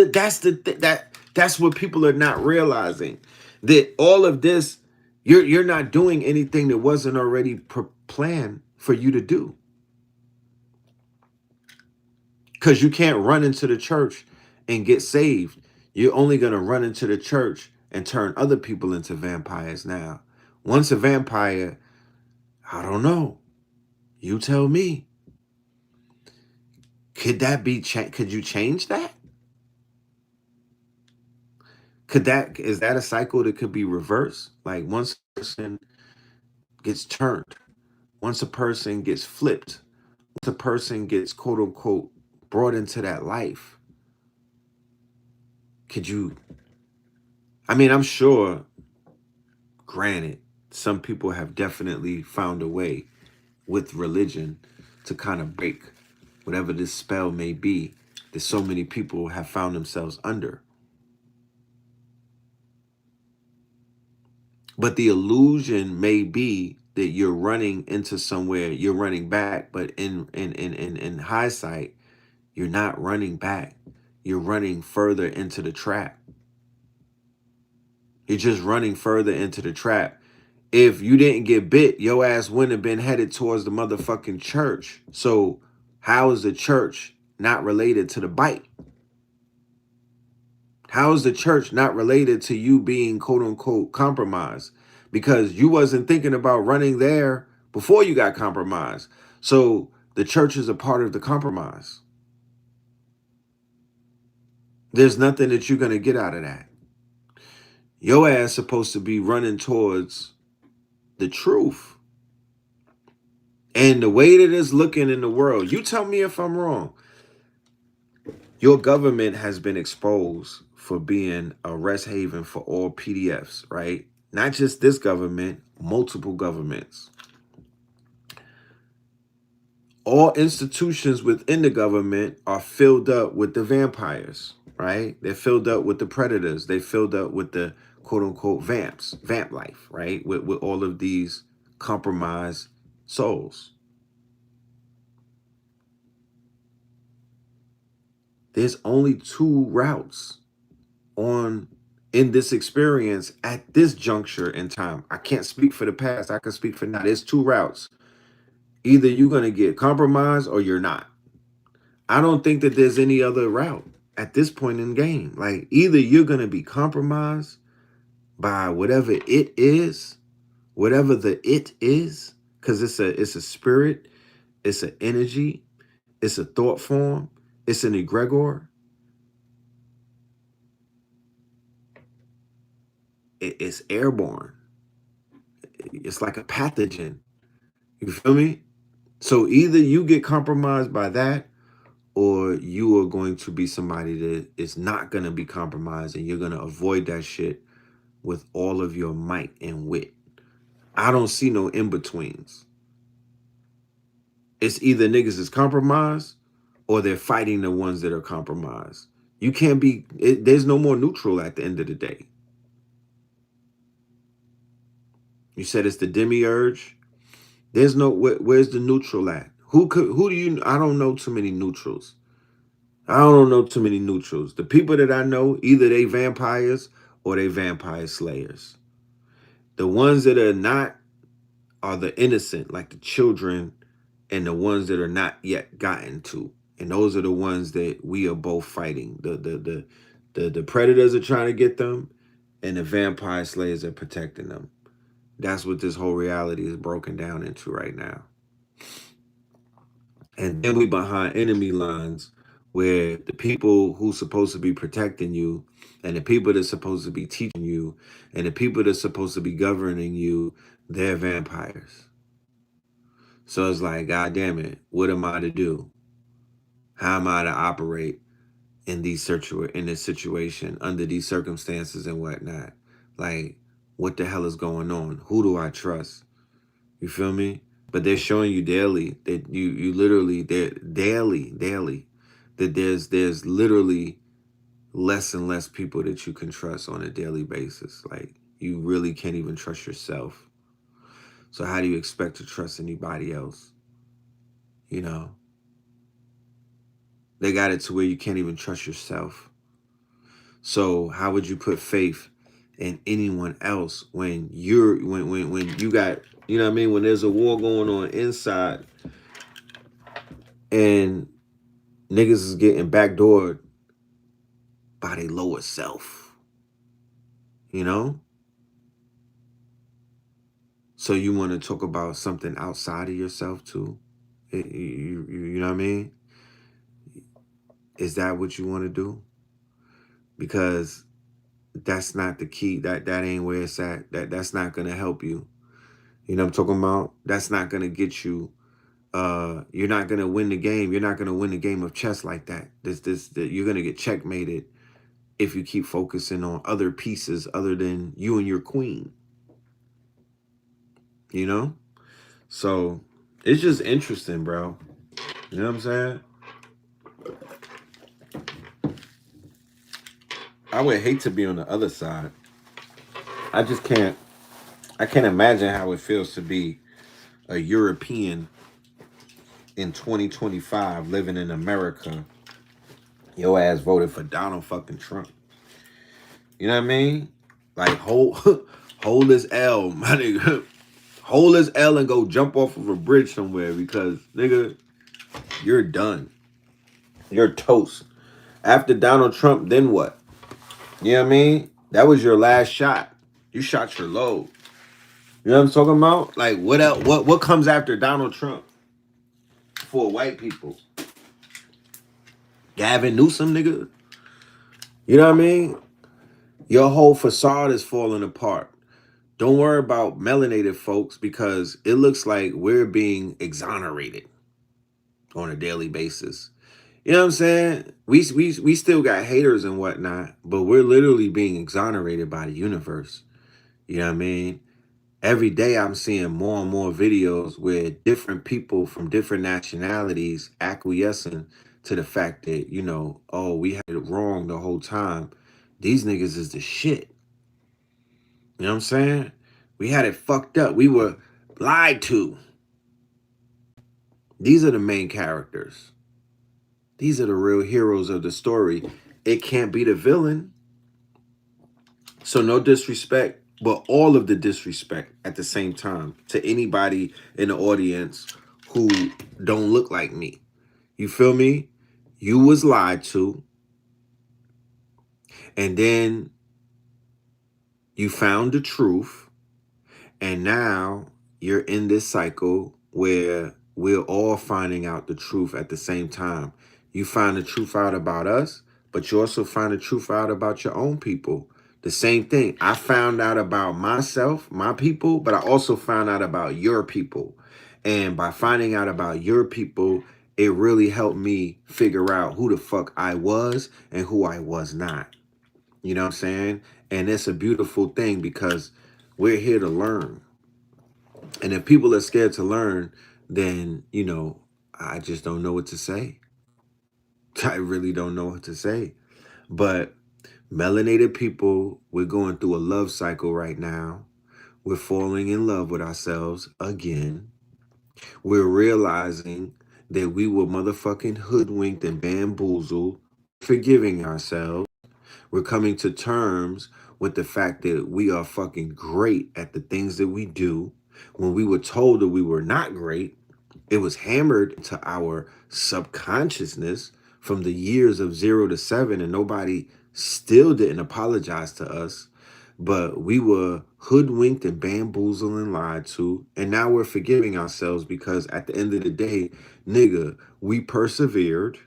what people are not realizing. That all of this, you're not doing anything that wasn't already planned for you to do. Because you can't run into the church and get saved. You're only going to run into the church and turn other people into vampires now. Once a vampire, I don't know. You tell me. Could that be could you change that? Is that a cycle that could be reversed? Like once a person gets turned, once a person gets flipped, once a person gets quote unquote brought into that life, could you, I mean, I'm sure, granted, some people have definitely found a way with religion to kind of break whatever this spell may be that so many people have found themselves under. But the illusion may be that you're running into somewhere, you're running back, but in hindsight, you're not running back. You're running further into the trap. You're just running further into the trap. If you didn't get bit, your ass wouldn't have been headed towards the motherfucking church. So how is the church not related to the bite? How is the church not related to you being quote unquote compromised? Because you wasn't thinking about running there before you got compromised. So the church is a part of the compromise. There's nothing that you're going to get out of that. Your ass supposed to be running towards the truth. And the way that it's looking in the world, you tell me if I'm wrong. Your government has been exposed for being a rest haven for all PDFs, right? Not just this government, multiple governments. All institutions within the government are filled up with the vampires, right? They're filled up with the predators. They filled up with the quote unquote vamps, vamp life, right? With all of these compromised souls. There's only two routes in this experience at this juncture in time. I can't speak for the past. I can speak for now. There's two routes. Either you're going to get compromised or you're not. I don't think that there's any other route at this point in the game. Like, either you're going to be compromised by whatever it is, whatever the it is, because it's a spirit, it's an energy, it's a thought form, it's an egregor. It's airborne. It's like a pathogen. You feel me? So either you get compromised by that, or you are going to be somebody that is not going to be compromised, and you're going to avoid that shit with all of your might and wit. I don't see no in-betweens. It's either niggas is compromised or they're fighting the ones that are compromised. You can't be, there's no more neutral at the end of the day. You said it's the demiurge. There's no, where's the neutral at? Who do you, I don't know too many neutrals. I don't know too many neutrals. The people that I know, either they vampires or they vampire slayers. The ones that are not are the innocent, like the children, and the ones that are not yet gotten to. And those are the ones that we are both fighting. The predators are trying to get them, and the vampire slayers are protecting them. That's what this whole reality is broken down into right now. And then we behind enemy lines where the people who's supposed to be protecting you, and the people that's supposed to be teaching you, and the people that's supposed to be governing you, they're vampires. So it's like, God damn it, what am I to do? How am I to operate in this situation, under these circumstances and whatnot? Like, what the hell is going on? Who do I trust? You feel me? But they're showing you daily that you literally, they're daily, that there's literally less and less people that you can trust on a daily basis. Like, you really can't even trust yourself. So how do you expect to trust anybody else? You know, they got it to where you can't even trust yourself. So how would you put faith in anyone else when when you got, you know what I mean, when there's a war going on inside and niggas is getting backdoored by their lower self, you know? So you want to talk about something outside of yourself too? You know what I mean? Is that what you want to do? Because that's not the key. That ain't where it's at. That's not gonna help you. You know what I'm talking about? That's not gonna get you. You're not gonna win the game. You're not gonna win the game of chess like that. You're gonna get checkmated if you keep focusing on other pieces other than you and your queen. You know? So it's just interesting, bro. You know what I'm saying? I would hate to be on the other side. I just can't. I can't imagine how it feels to be a European in 2025 living in America. Your ass voted for Donald fucking Trump. You know what I mean? Like hold hold this L, my nigga. Hold this L and go jump off of a bridge somewhere because nigga, you're done. You're toast. After Donald Trump, then what? You know what I mean? That was your last shot. You shot your load. You know what I'm talking about? Like what else? What comes after Donald Trump for white people? Gavin Newsom, nigga. You know what I mean? Your whole facade is falling apart. Don't worry about melanated folks because it looks like we're being exonerated on a daily basis. You know what I'm saying? We still got haters and whatnot, but we're literally being exonerated by the universe. You know what I mean? Every day I'm seeing more and more videos where different people from different nationalities acquiescing to the fact that, oh, we had it wrong the whole time. These niggas is the shit. You know what I'm saying? We had it fucked up. We were lied to. These are the main characters. These are the real heroes of the story. It can't be the villain. So no disrespect, but all of the disrespect at the same time to anybody in the audience who don't look like me. You feel me? You was lied to. And then you found the truth. And now you're in this cycle where we're all finding out the truth at the same time. You find the truth out about us, but you also find the truth out about your own people. The same thing. I found out about myself, my people, but I also found out about your people. And by finding out about your people, it really helped me figure out who the fuck I was and who I was not. You know what I'm saying? And it's a beautiful thing because we're here to learn. And if people are scared to learn, then, I just don't know what to say. I really don't know what to say. But melanated people, we're going through a love cycle right now. We're falling in love with ourselves again. We're realizing that we were motherfucking hoodwinked and bamboozled, forgiving ourselves. We're coming to terms with the fact that we are fucking great at the things that we do. When we were told that we were not great, it was hammered into our subconsciousness from the years of 0 to 7, and nobody still didn't apologize to us. But we were hoodwinked and bamboozled and lied to. And now we're forgiving ourselves because at the end of the day, nigga, we persevered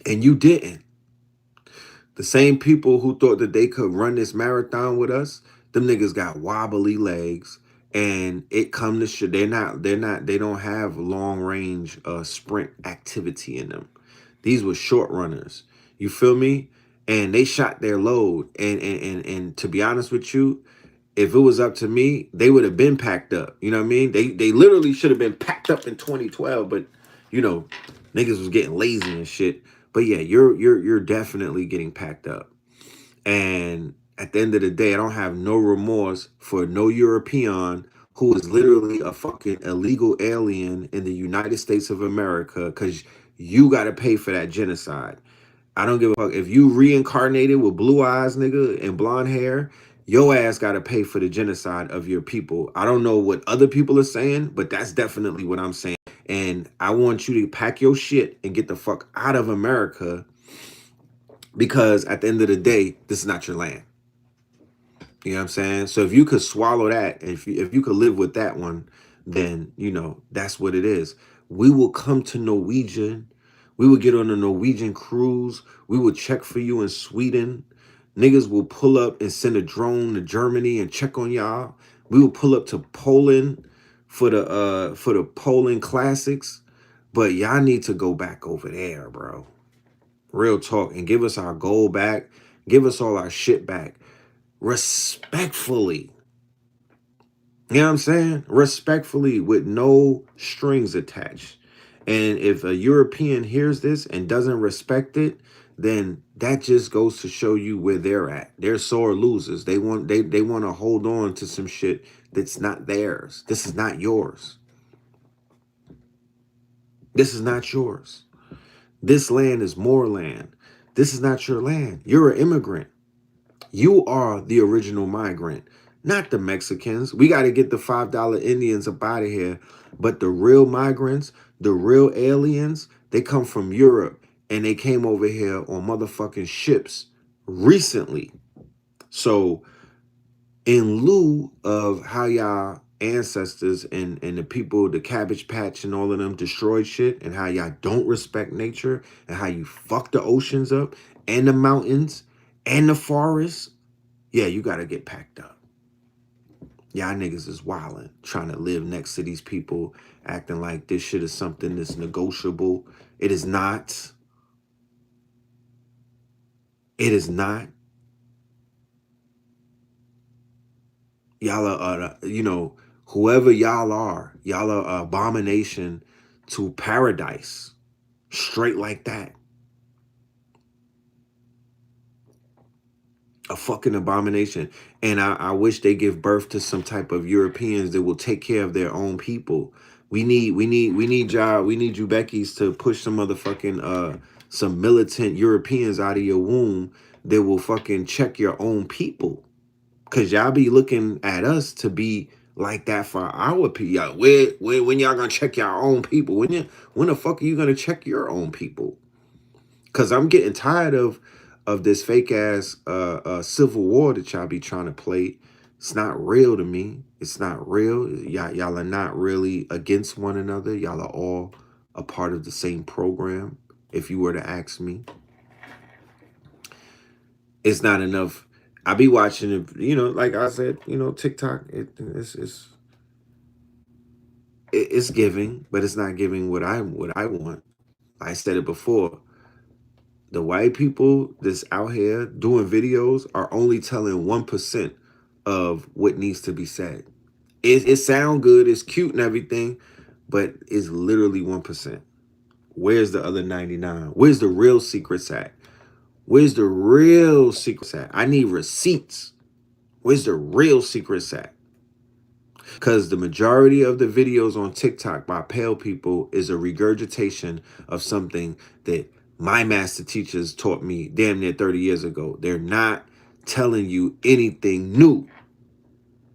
and you didn't. The same people who thought that they could run this marathon with us, them niggas got wobbly legs, and it come to shit. They don't have long range sprint activity in them. These were short runners. You feel me? And they shot their load. And to be honest with you, if it was up to me, they would have been packed up. You know what I mean? They literally should have been packed up in 2012, but niggas was getting lazy and shit. But yeah, you're definitely getting packed up. And at the end of the day, I don't have no remorse for no European who is literally a fucking illegal alien in the United States of America because you got to pay for that genocide. I don't give a fuck. If you reincarnated with blue eyes, nigga, and blonde hair, your ass got to pay for the genocide of your people. I don't know what other people are saying, but that's definitely what I'm saying. And I want you to pack your shit and get the fuck out of America because at the end of the day, this is not your land. You know what I'm saying? So if you could swallow that, if you could live with that one, then, that's what it is. We will come to Norwegian. We will get on a Norwegian cruise. We will check for you in Sweden. Niggas will pull up and send a drone to Germany and check on y'all. We will pull up to Poland for the Poland Classics, but y'all need to go back over there, bro. Real talk, and give us our gold back. Give us all our shit back. Respectfully. You know what I'm saying? Respectfully, with no strings attached. And if a European hears this and doesn't respect it, then that just goes to show you where they're at. They're sore losers. They want to hold on to some shit that's not theirs. This is not yours. This is not yours. This land is more land. This is not your land. You're an immigrant. You are the original migrant, not the Mexicans. We got to get the $5 Indians up out of here. But the real migrants, the real aliens, they come from Europe and they came over here on motherfucking ships recently. So in lieu of how y'all ancestors and the people, the Cabbage Patch and all of them destroyed shit, and how y'all don't respect nature, and how you fuck the oceans up and the mountains and the forests, yeah, you got to get packed up. Y'all niggas is wildin', trying to live next to these people, acting like this shit is something that's negotiable. It is not. It is not. Y'all are, whoever y'all are an abomination to paradise. Straight like that. A fucking abomination. And I wish they give birth to some type of Europeans that will take care of their own people. We need y'all, we need you Becky's to push some motherfucking some militant Europeans out of your womb that will fucking check your own people. Cause y'all be looking at us to be like that for our people. When y'all gonna check your own people? When the fuck are you gonna check your own people? Cause I'm getting tired of this fake ass civil war that y'all be trying to play. It's not real to me. It's not real. Y'all are not really against one another. Y'all are all a part of the same program. If you were to ask me, it's not enough. I be watching it, like I said, TikTok. It's giving, but it's not giving what I want. I said it before. The white people that's out here doing videos are only telling 1% of what needs to be said. It sound good, it's cute and everything, but it's literally 1%. Where's the other 99? Where's the real secrets at? Where's the real secrets at? I need receipts. Where's the real secrets at? Because the majority of the videos on TikTok by pale people is a regurgitation of something that my master teachers taught me damn near 30 years ago. They're not telling you anything new.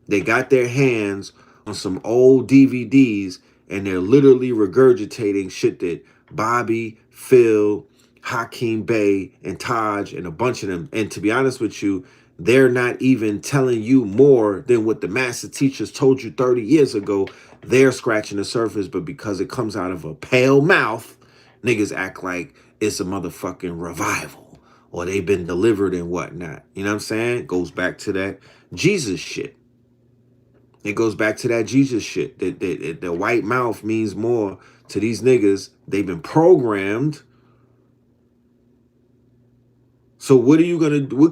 They got their hands on some old DVDs and they're literally regurgitating shit that Bobby, Phil, Hakeem Bey, and Taj, and a bunch of them. And to be honest with you, they're not even telling you more than what the master teachers told you 30 years ago. They're scratching the surface, but because it comes out of a pale mouth, niggas act like it's a motherfucking revival or they've been delivered and whatnot. You know what I'm saying? Goes back to that Jesus shit. It goes back to that Jesus shit. The white mouth means more to these niggas. They've been programmed. So what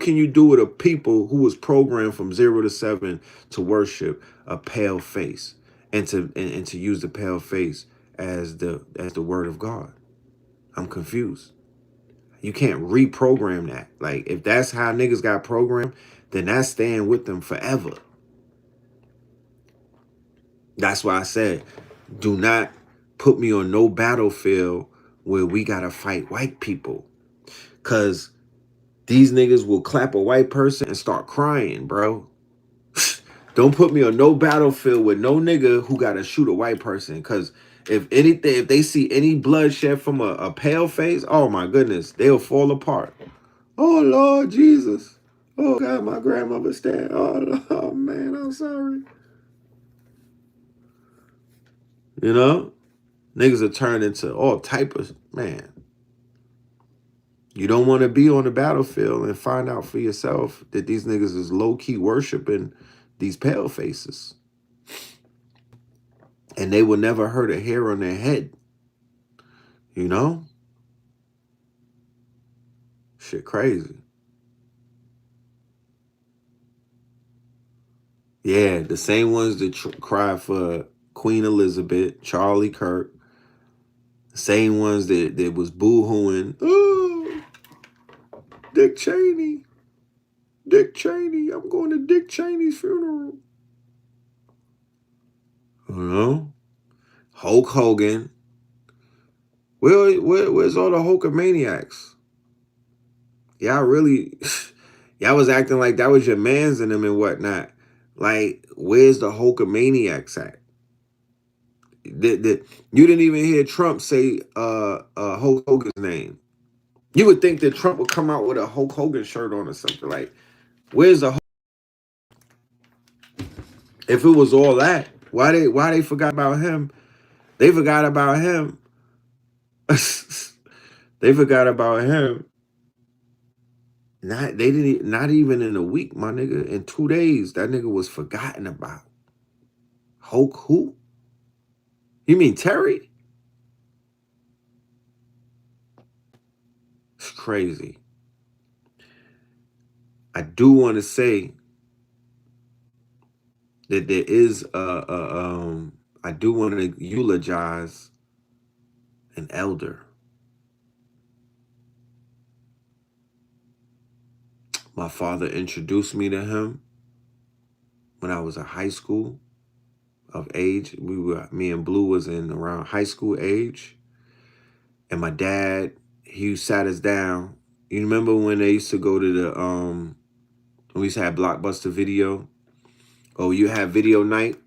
can you do with a people who was programmed from 0 to 7 to worship a pale face and to use the pale face as the word of God? I'm confused. You can't reprogram that. Like, if that's how niggas got programmed, then that's staying with them forever. That's why I said, do not put me on no battlefield where we gotta fight white people. Cause these niggas will clap a white person and start crying, bro. Don't put me on no battlefield with no nigga who gotta shoot a white person. Cause if they see any bloodshed from a pale face, oh my goodness, they'll fall apart. Oh Lord Jesus. Oh God, my grandmother stand. Oh man, I'm sorry. You know? Niggas are turned into all type of, man. You don't want to be on the battlefield and find out for yourself that these niggas is low-key worshiping these pale faces. And they will never hurt a hair on their head. You know? Shit crazy. Yeah, the same ones that cry for Queen Elizabeth, Charlie Kirk, the same ones that was boo-hooing, oh, Dick Cheney, I'm going to Dick Cheney's funeral. You know? Hulk Hogan. Where's all the Hulkamaniacs? Y'all really, y'all was acting like that was your mans in them and whatnot. Like, where's the Hulkamaniacs at? You didn't even hear Trump say Hulk Hogan's name. You would think that Trump would come out with a Hulk Hogan shirt on or something. Like, where's the Hulk? If it was all that, why they forgot about him? They forgot about him. They forgot about him. Not even in a week, my nigga. In 2 days, that nigga was forgotten about. Hulk who? You mean Terry? It's crazy. I do want to say that there is I do want to eulogize an elder. My father introduced me to him when I was in high school of age. Me and Blue was in around high school age. And my dad, he sat us down. You remember when they used to go to the when we used to have Blockbuster Video? Oh, you had video night?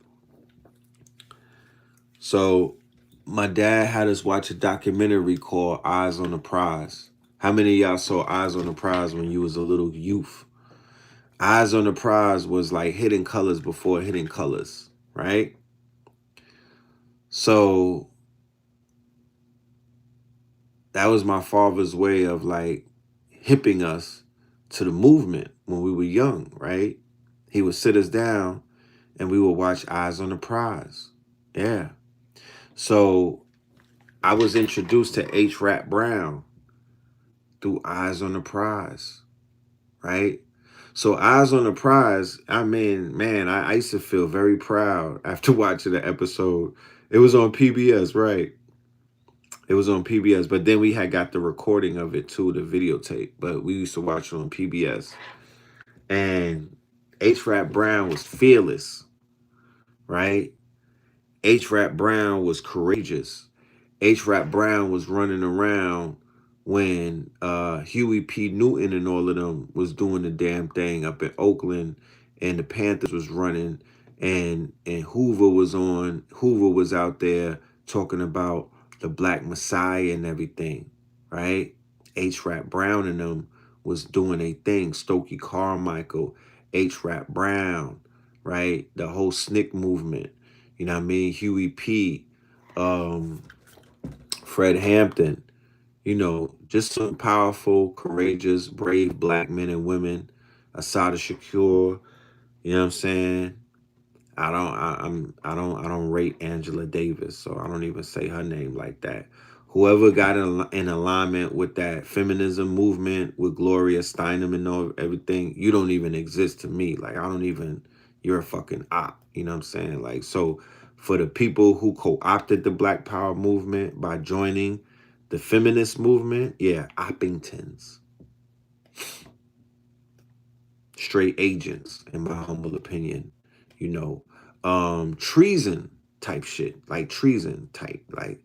So my dad had us watch a documentary called Eyes on the Prize. How many of y'all saw Eyes on the Prize when you was a little youth? Eyes on the Prize was like Hidden Colors before Hidden Colors, right? So that was my father's way of like hipping us to the movement when we were young, right? He would sit us down and we would watch Eyes on the Prize. Yeah. So I was introduced to H. Rap Brown through Eyes on the Prize, right? So Eyes on the Prize, I mean, man, I used to feel very proud after watching the episode. It was on PBS, right? It was on PBS, but then we had got the recording of it too, the videotape, but we used to watch it on PBS. And H. Rap Brown was fearless, right? H. Rap Brown was courageous. H. Rap Brown was running around when Huey P. Newton and all of them was doing the damn thing up in Oakland, and the Panthers was running, and Hoover was out there talking about the Black Messiah and everything, right? H. Rap Brown and them was doing a thing. Stokey Carmichael, H. Rap Brown, right? The whole SNCC movement, you know what I mean? Huey P., Fred Hampton, you know, just some powerful, courageous, brave black men and women. Assata Shakur, you know what I'm saying? I don't rate Angela Davis, so I don't even say her name like that. Whoever got in alignment with that feminism movement, with Gloria Steinem and all everything, you don't even exist to me. Like, you're a fucking op. You know what I'm saying? Like, so for the people who co-opted the Black Power movement by joining the feminist movement, yeah, Oppingtons. Straight agents, in my humble opinion. You know, treason type shit. Like treason type. Like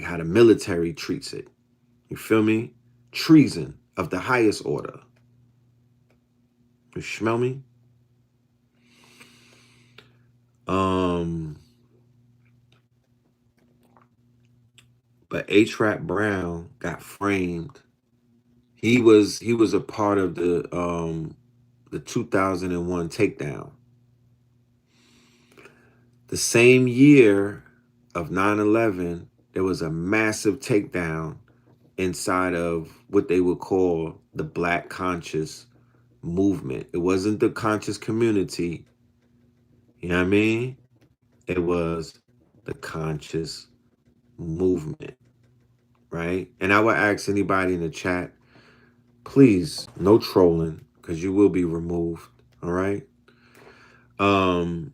how the military treats it. You feel me? Treason of the highest order. You smell me? But H. Rap Brown got framed. He was a part of the 2001 takedown. The same year of 9/11, there was a massive takedown inside of what they would call the Black conscious movement. It wasn't the conscious community. You know what I mean? It was the conscious movement, right? And I would ask anybody in the chat, please, no trolling, because you will be removed. All right. Um,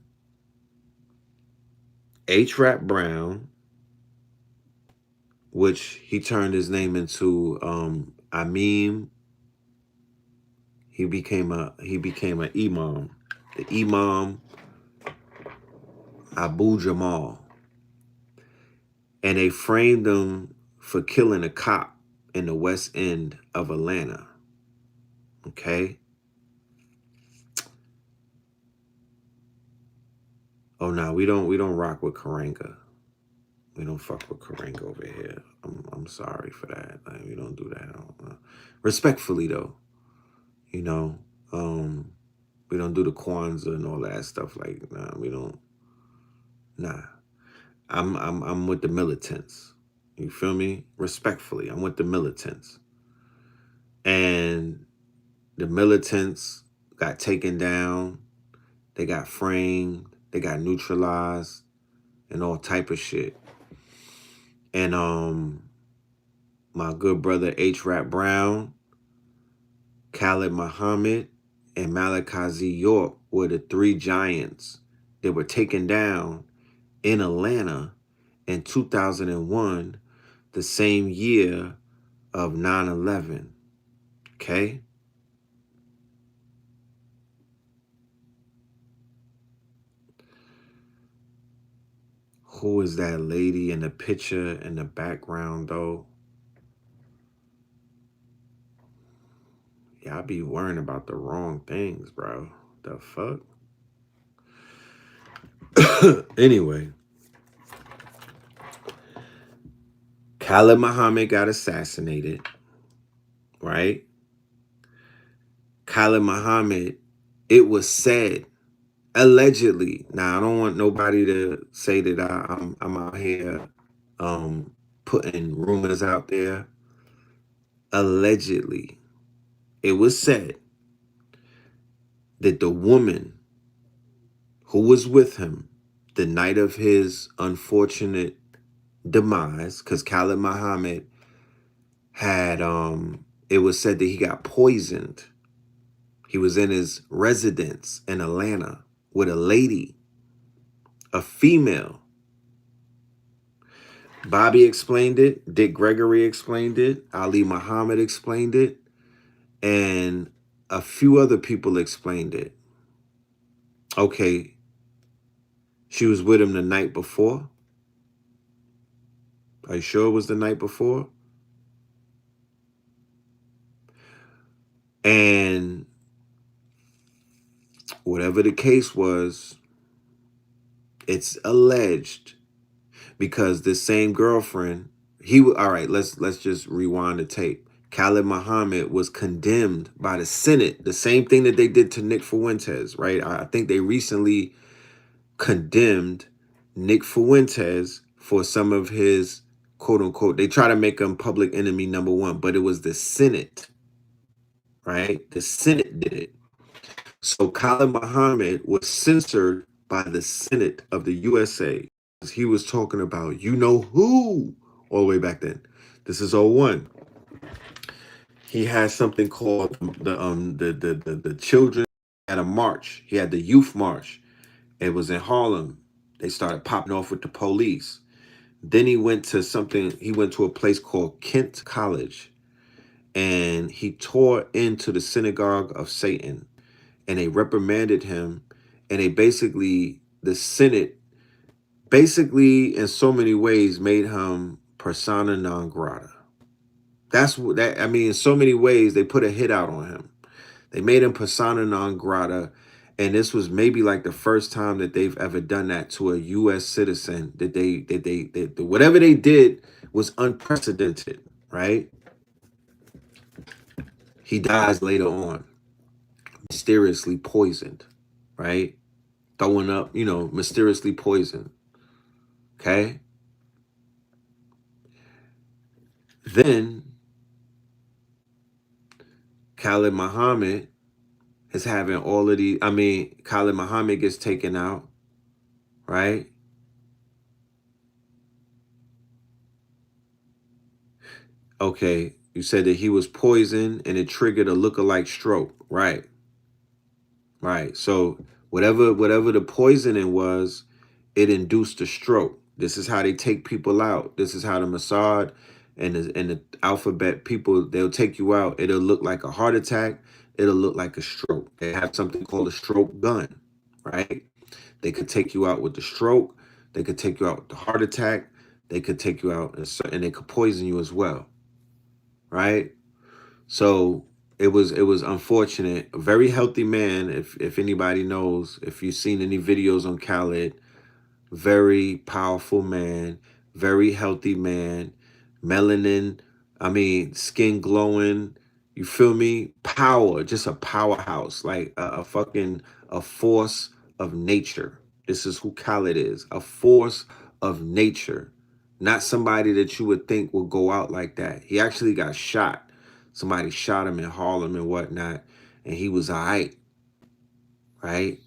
H. Rap Brown, which he turned his name into Amin. He became an imam, the Imam Abu Jamal, and they framed him for killing a cop in the West End of Atlanta. Okay. Oh no, we don't rock with Karanga. We don't fuck with Karanga over here. I'm sorry for that. Like, we don't do that. Respectfully though, you know, we don't do the Kwanzaa and all that stuff. Like, nah, we don't. Nah, I'm with the militants. You feel me? Respectfully, I'm with the militants. And the militants got taken down. They got framed. They got neutralized, and all type of shit. And my good brother H. Rap Brown, Khalid Muhammad, and Malachi York were the three giants that were taken down in Atlanta in 2001, the same year of 9/11. Okay? Who is that lady in the picture in the background, though? Y'all be worrying about the wrong things, bro. The fuck? Anyway, Khalid Muhammad got assassinated, right? Khalid Muhammad, it was said, allegedly. Now, I don't want nobody to say that I'm out here putting rumors out there. Allegedly, it was said that the woman who was with him the night of his unfortunate demise, because Khalid Muhammad had it was said that he got poisoned. He was in his residence in Atlanta with a lady, a female. Bobby explained it, Dick Gregory explained it, Ali Muhammad explained it, and a few other people explained it. Okay, she was with him the night before. Are you sure it was the night before? And whatever the case was, it's alleged because this same girlfriend, all right, let's just rewind the tape. Khalid Muhammad was condemned by the Senate, the same thing that they did to Nick Fuentes, right? I think they recently condemned Nick Fuentes for some of his quote unquote, they try to make him public enemy number one, but it was the Senate, right? The Senate did it. So Khalid Muhammad was censored by the Senate of the USA. He was talking about you know who all the way back then. This is '01. He had something called the children at a march. He had the youth march. It was in Harlem. They started popping off with the police. Then he went to a place called Kent College, and he tore into the synagogue of Satan, and they reprimanded him, and the Senate basically in so many ways made him persona non grata. That's what that I mean, in so many ways they put a hit out on him. They made him persona non grata, and this was maybe like the first time that they've ever done that to a US citizen, that whatever they did was unprecedented, right? He dies later on, mysteriously poisoned, right? Throwing up, mysteriously poisoned. Okay? Then Khalid Muhammad is having all of these. I mean, Khalid Muhammad gets taken out. right? Okay, you said that he was poisoned and it triggered a lookalike stroke, right? Right. So whatever the poisoning was, it induced a stroke. This is how they take people out. This is how the Mossad and the alphabet people, they'll take you out. It'll look like a heart attack. It'll look like a stroke. They have something called a stroke gun, right? They could take you out with the stroke. They could take you out with the heart attack. They could take you out and they could poison you as well, right? So it was unfortunate. A very healthy man. If anybody knows, if you've seen any videos on Khaled, very powerful man, very healthy man, melanin, I mean, skin glowing, you feel me? Power, just a powerhouse, like a fucking a force of nature. This is who Khaled is, a force of nature. Not somebody that you would think will go out like that. He actually got shot. Somebody shot him in Harlem and whatnot, and he was all right?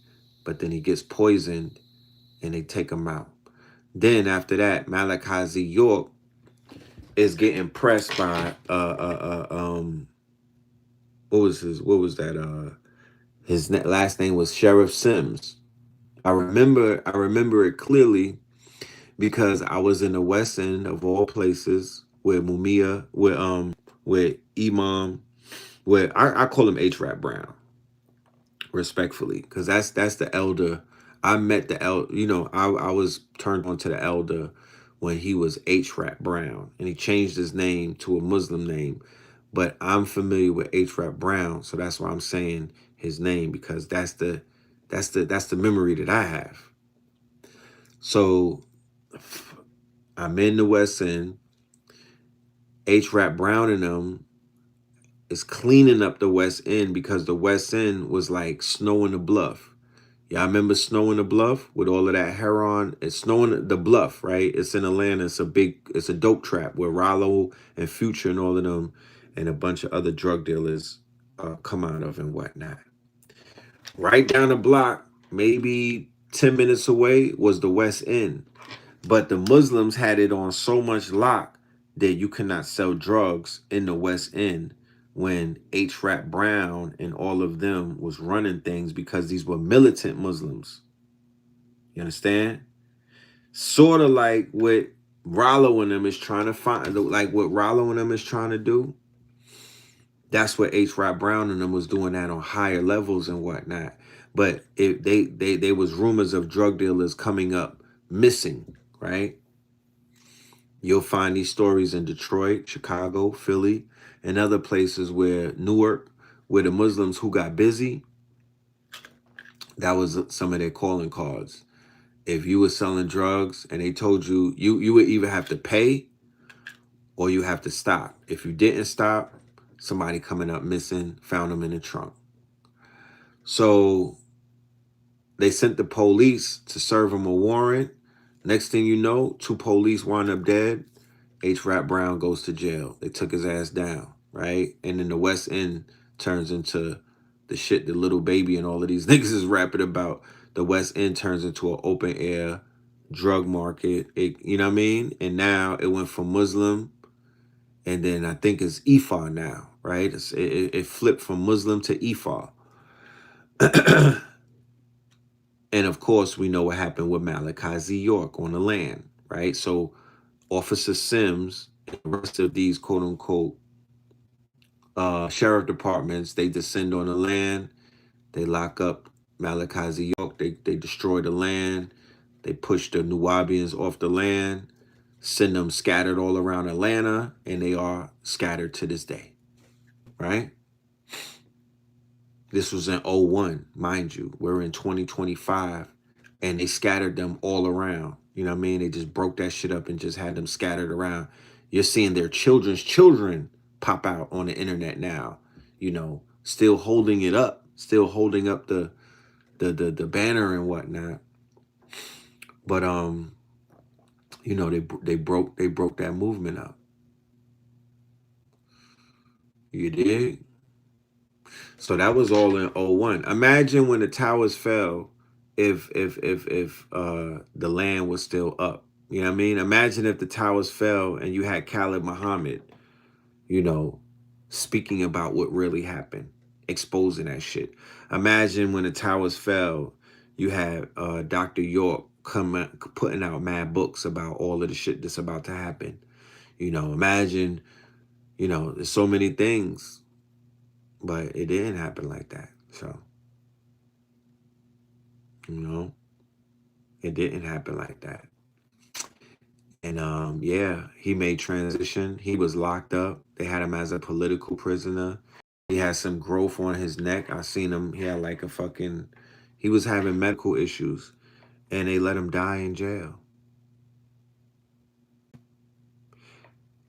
But then he gets poisoned and they take him out. Then after that, Malachi York is getting pressed by what was that his last name was Sheriff Sims. I remember it clearly because I was in the West End of all places with Mumia, with Imam, with I call him H Rap Brown, respectfully, because that's the elder. I met the elder, I was turned on to the elder when he was H Rap Brown, and he changed his name to a Muslim name. But I'm familiar with H Rap Brown, so that's why I'm saying his name, because that's the memory that I have. So I'm in the West End. H Rap Brown and them is cleaning up the West End because the West End was like Snow in the Bluff. Yeah, I remember Snow in the Bluff with all of that heroin. It's Snow in the Bluff, right? It's in Atlanta. It's a dope trap where Rollo and Future and all of them and a bunch of other drug dealers come out of and whatnot. Right down the block, maybe 10 minutes away, was the West End. But the Muslims had it on so much lock that you cannot sell drugs in the West End when H. Rap Brown and all of them was running things, because these were militant Muslims. You understand? Sort of like what Rollo and them is trying to find, like what Rollo and them is trying to do. That's what H. Rap Brown and them was doing that on higher levels and whatnot. But they was rumors of drug dealers coming up missing, right? You'll find these stories in Detroit, Chicago, Philly, and other places where Newark, where the Muslims who got busy, that was some of their calling cards. If you were selling drugs and they told you, you would either have to pay or you have to stop. If you didn't stop, somebody coming up missing, found them in the trunk. So they sent the police to serve him a warrant. Next thing you know, 2 police wound up dead. H. Rap Brown goes to jail. They took his ass down, right? And then the West End turns into the shit that Little Baby and all of these niggas is rapping about. The West End turns into an open air drug market. You know what I mean? And now it went from Muslim, and then I think it's Ifa now, right? It flipped from Muslim to Ifa. And of course, we know what happened with Malachi Z. York on the land, right? So Officer Sims and the rest of these quote unquote sheriff departments, they descend on the land, they lock up Malachi Z. York, they destroy the land, they push the Nuwabians off the land, send them scattered all around Atlanta, and they are scattered to this day, right? This was in '01, mind you. We're in 2025, and they scattered them all around. You know what I mean? They just broke that shit up and just had them scattered around. You're seeing their children's children pop out on the internet now, still holding it up, still holding up the banner and whatnot. But they broke that movement up. You dig? So that was all in '01. Imagine when the towers fell if the land was still up. You know what I mean? Imagine if the towers fell and you had Khalid Muhammad, you know, speaking about what really happened, exposing that shit. Imagine when the towers fell, you had Dr. York putting out mad books about all of the shit that's about to happen. You know, imagine, you know, there's so many things, but it didn't happen like that. So, you know, it didn't happen like that. And yeah, he made transition. He was locked up. They had him as a political prisoner. He had some growth on his neck. I seen him. He had like a fucking, he was having medical issues and they let him die in jail.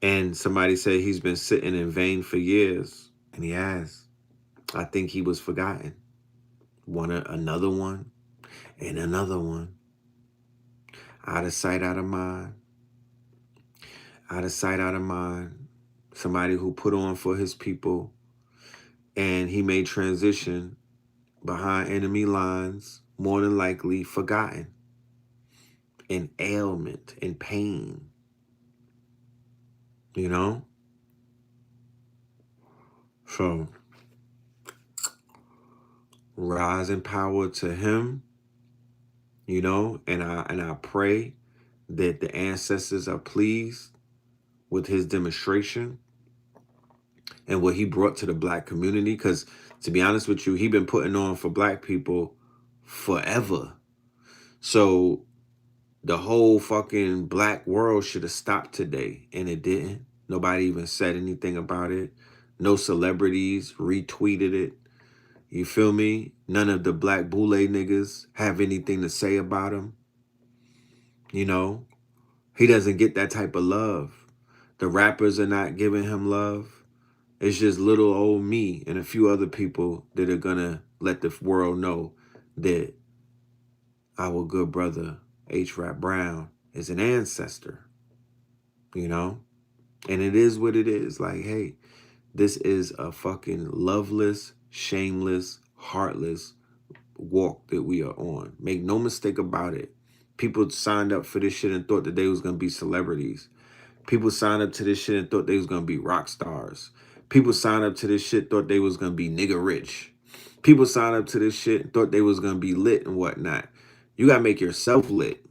And somebody said he's been sitting in vain for years. And he has. I think he was forgotten. Another one and another one. Out of sight, out of mind. Out of sight, out of mind. Somebody who put on for his people. And he made transition behind enemy lines, more than likely forgotten. In ailment, in pain. You know? So, rise in power to him, you know, and I pray that the ancestors are pleased with his demonstration and what he brought to the black community. Because to be honest with you, he been putting on for black people forever. So the whole fucking black world should have stopped today, and it didn't. Nobody even said anything about it. No celebrities retweeted it. You feel me? None of the black boule niggas have anything to say about him. You know? He doesn't get that type of love. The rappers are not giving him love. It's just little old me and a few other people that are gonna let the world know that our good brother H-Rap Brown is an ancestor. You know? And it is what it is. Like, hey, this is a fucking loveless, shameless, heartless walk that we are on. Make no mistake about it. People signed up for this shit and thought that they was going to be celebrities. People signed up to this shit and thought they was going to be rock stars. People signed up to this shit, thought they was going to be nigga rich. People signed up to this shit and thought they was going to be lit and whatnot. You got to make yourself lit.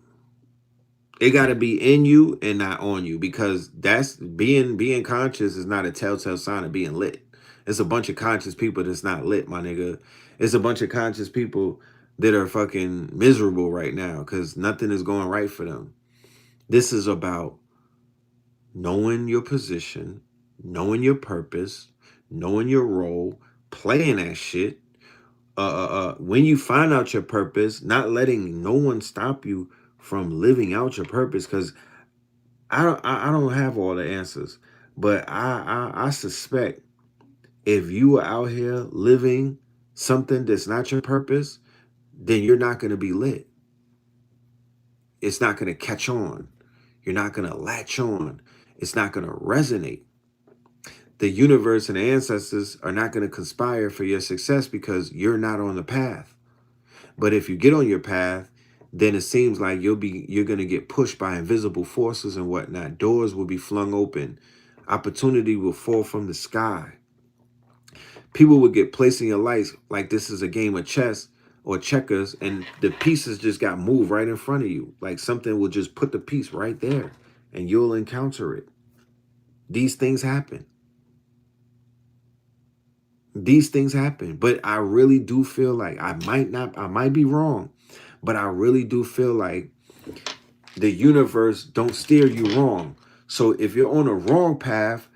It got to be in you and not on you, because that's being conscious is not a telltale sign of being lit. It's a bunch of conscious people that's not lit, my nigga. It's a bunch of conscious people that are fucking miserable right now because nothing is going right for them. This is about knowing your position, knowing your purpose, knowing your role, playing that shit. When you find out your purpose, not letting no one stop you from living out your purpose, because I don't have all the answers, but I suspect if you are out here living something that's not your purpose, then you're not going to be lit. It's not going to catch on. You're not going to latch on. It's not going to resonate. The universe and the ancestors are not going to conspire for your success because you're not on the path. But if you get on your path, then it seems like you're going to get pushed by invisible forces and whatnot. Doors will be flung open. Opportunity will fall from the sky. People will get placed in your life like this is a game of chess or checkers, and the pieces just got moved right in front of you. Like something will just put the piece right there and you'll encounter it. These things happen. These things happen. But I really do feel like I might be wrong, but I really do feel like the universe don't steer you wrong. So if you're on a wrong path,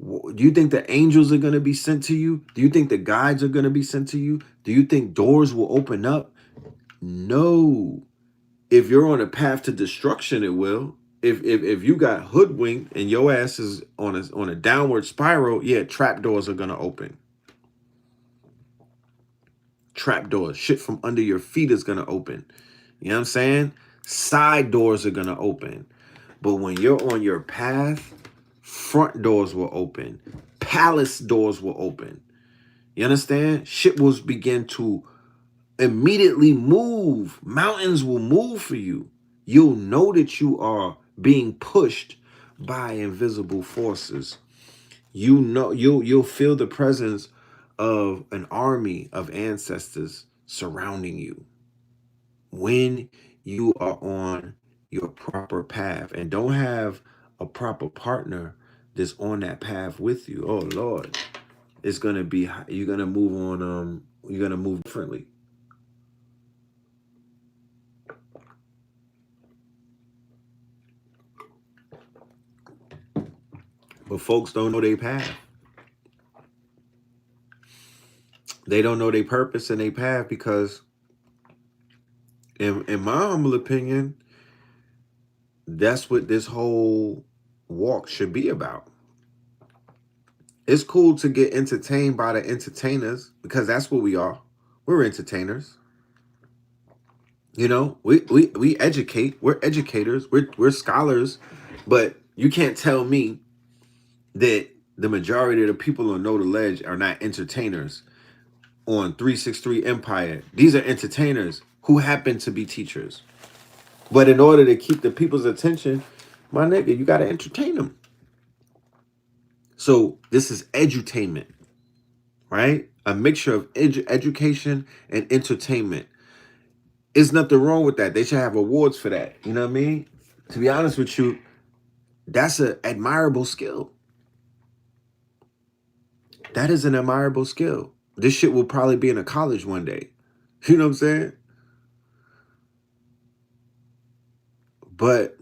do you think the angels are going to be sent to you? Do you think the guides are going to be sent to you? Do you think doors will open up? No. If you're on a path to destruction, it will. If you got hoodwinked and your ass is on a downward spiral, yeah, trap doors are going to open. Trap doors, shit from under your feet is going to open. You know what I'm saying? Side doors are going to open. But when you're on your path, front doors will open. Palace doors will open. You understand? Shit will begin to immediately move. Mountains will move for you. You'll know that you are being pushed by invisible forces. You know, you'll feel the presence of an army of ancestors surrounding you when you are on your proper path and don't have a proper partner that's on that path with you. Oh Lord, it's gonna be, you're gonna move on, you're gonna move differently. But folks don't know their path. They don't know their purpose and their path because, in my humble opinion, that's what this whole walk should be about. It's cool to get entertained by the entertainers because that's what we are. We're entertainers. You know, we educate. We're educators. We're scholars. But you can't tell me that the majority of the people on Know the Ledge are not entertainers on 363 Empire. These are entertainers who happen to be teachers. But in order to keep the people's attention, my nigga, you got to entertain them. So this is edutainment, right? A mixture of education and entertainment. There's nothing wrong with that. They should have awards for that. You know what I mean? To be honest with you, that's an admirable skill. That is an admirable skill. This shit will probably be in a college one day. You know what I'm saying? But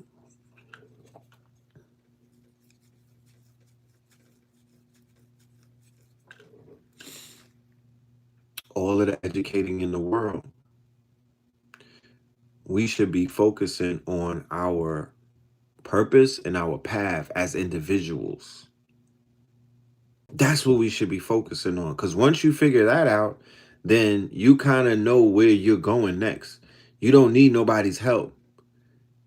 all of the educating in the world, we should be focusing on our purpose and our path as individuals. That's what we should be focusing on. Because once you figure that out, then you kind of know where you're going next. You don't need nobody's help.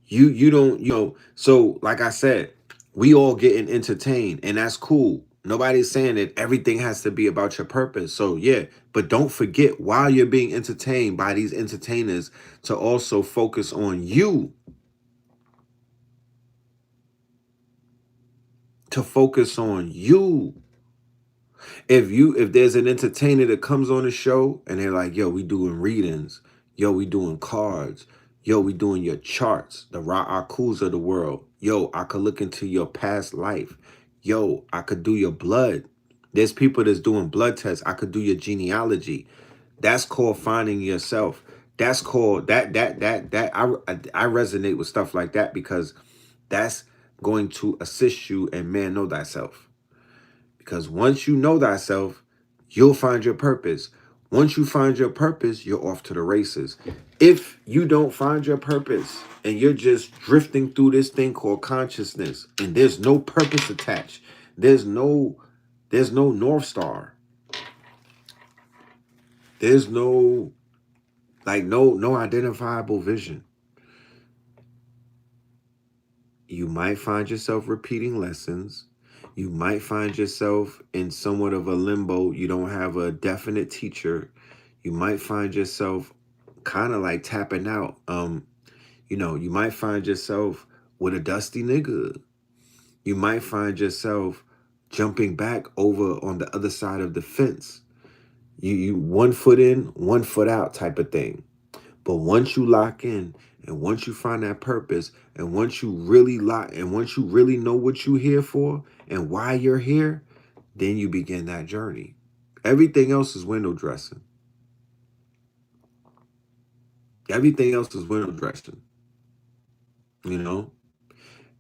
You don't, you know, so like I said, we all getting entertained and that's cool. Nobody's saying that everything has to be about your purpose. So yeah, but don't forget while you're being entertained by these entertainers to also focus on you. To focus on you. If there's an entertainer that comes on the show and they're like, yo, we doing readings, yo, we doing cards, yo, we doing your charts, the Ra'akus of the world, yo, I could look into your past life, yo, I could do your blood. There's people that's doing blood tests. I could do your genealogy. That's called finding yourself. That's called I resonate with stuff like that because that's going to assist you and man know thyself. Because once you know thyself, you'll find your purpose. Once you find your purpose, you're off to the races. If you don't find your purpose and you're just drifting through this thing called consciousness and there's no purpose attached, there's no North Star. There's no no identifiable vision. You might find yourself repeating lessons. You might find yourself in somewhat of a limbo. You don't have a definite teacher. You might find yourself kind of like tapping out. You know, you might find yourself with a dusty nigga. You might find yourself jumping back over on the other side of the fence. You 1 foot in, 1 foot out type of thing. But once you lock in and once you find that purpose and once you really lock and once you really know what you're here for and why you're here, then you begin that journey. Everything else is window dressing. Everything else is window dressing, you know?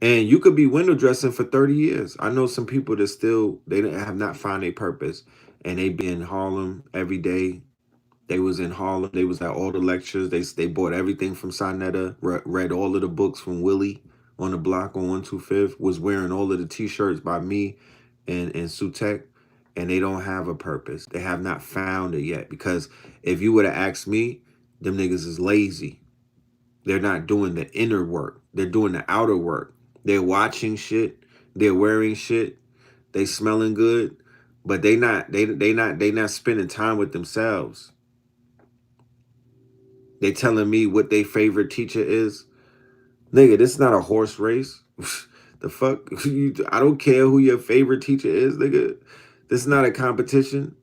And you could be window dressing for 30 years. I know some people that still, they have not found a purpose and they be in Harlem every day. They was in Harlem. They was at all the lectures. They bought everything from Sonetta, read all of the books from Willie on the block on 125th, was wearing all of the t-shirts by me and Sutek, and they don't have a purpose. They have not found it yet. Because if you would have asked me, them niggas is lazy. They're not doing the inner work. They're doing the outer work. They're watching shit. They're wearing shit. They smelling good, but they not spending time with themselves. They telling me what their favorite teacher is. Nigga, this is not a horse race. The fuck? I don't care who your favorite teacher is, nigga. This is not a competition.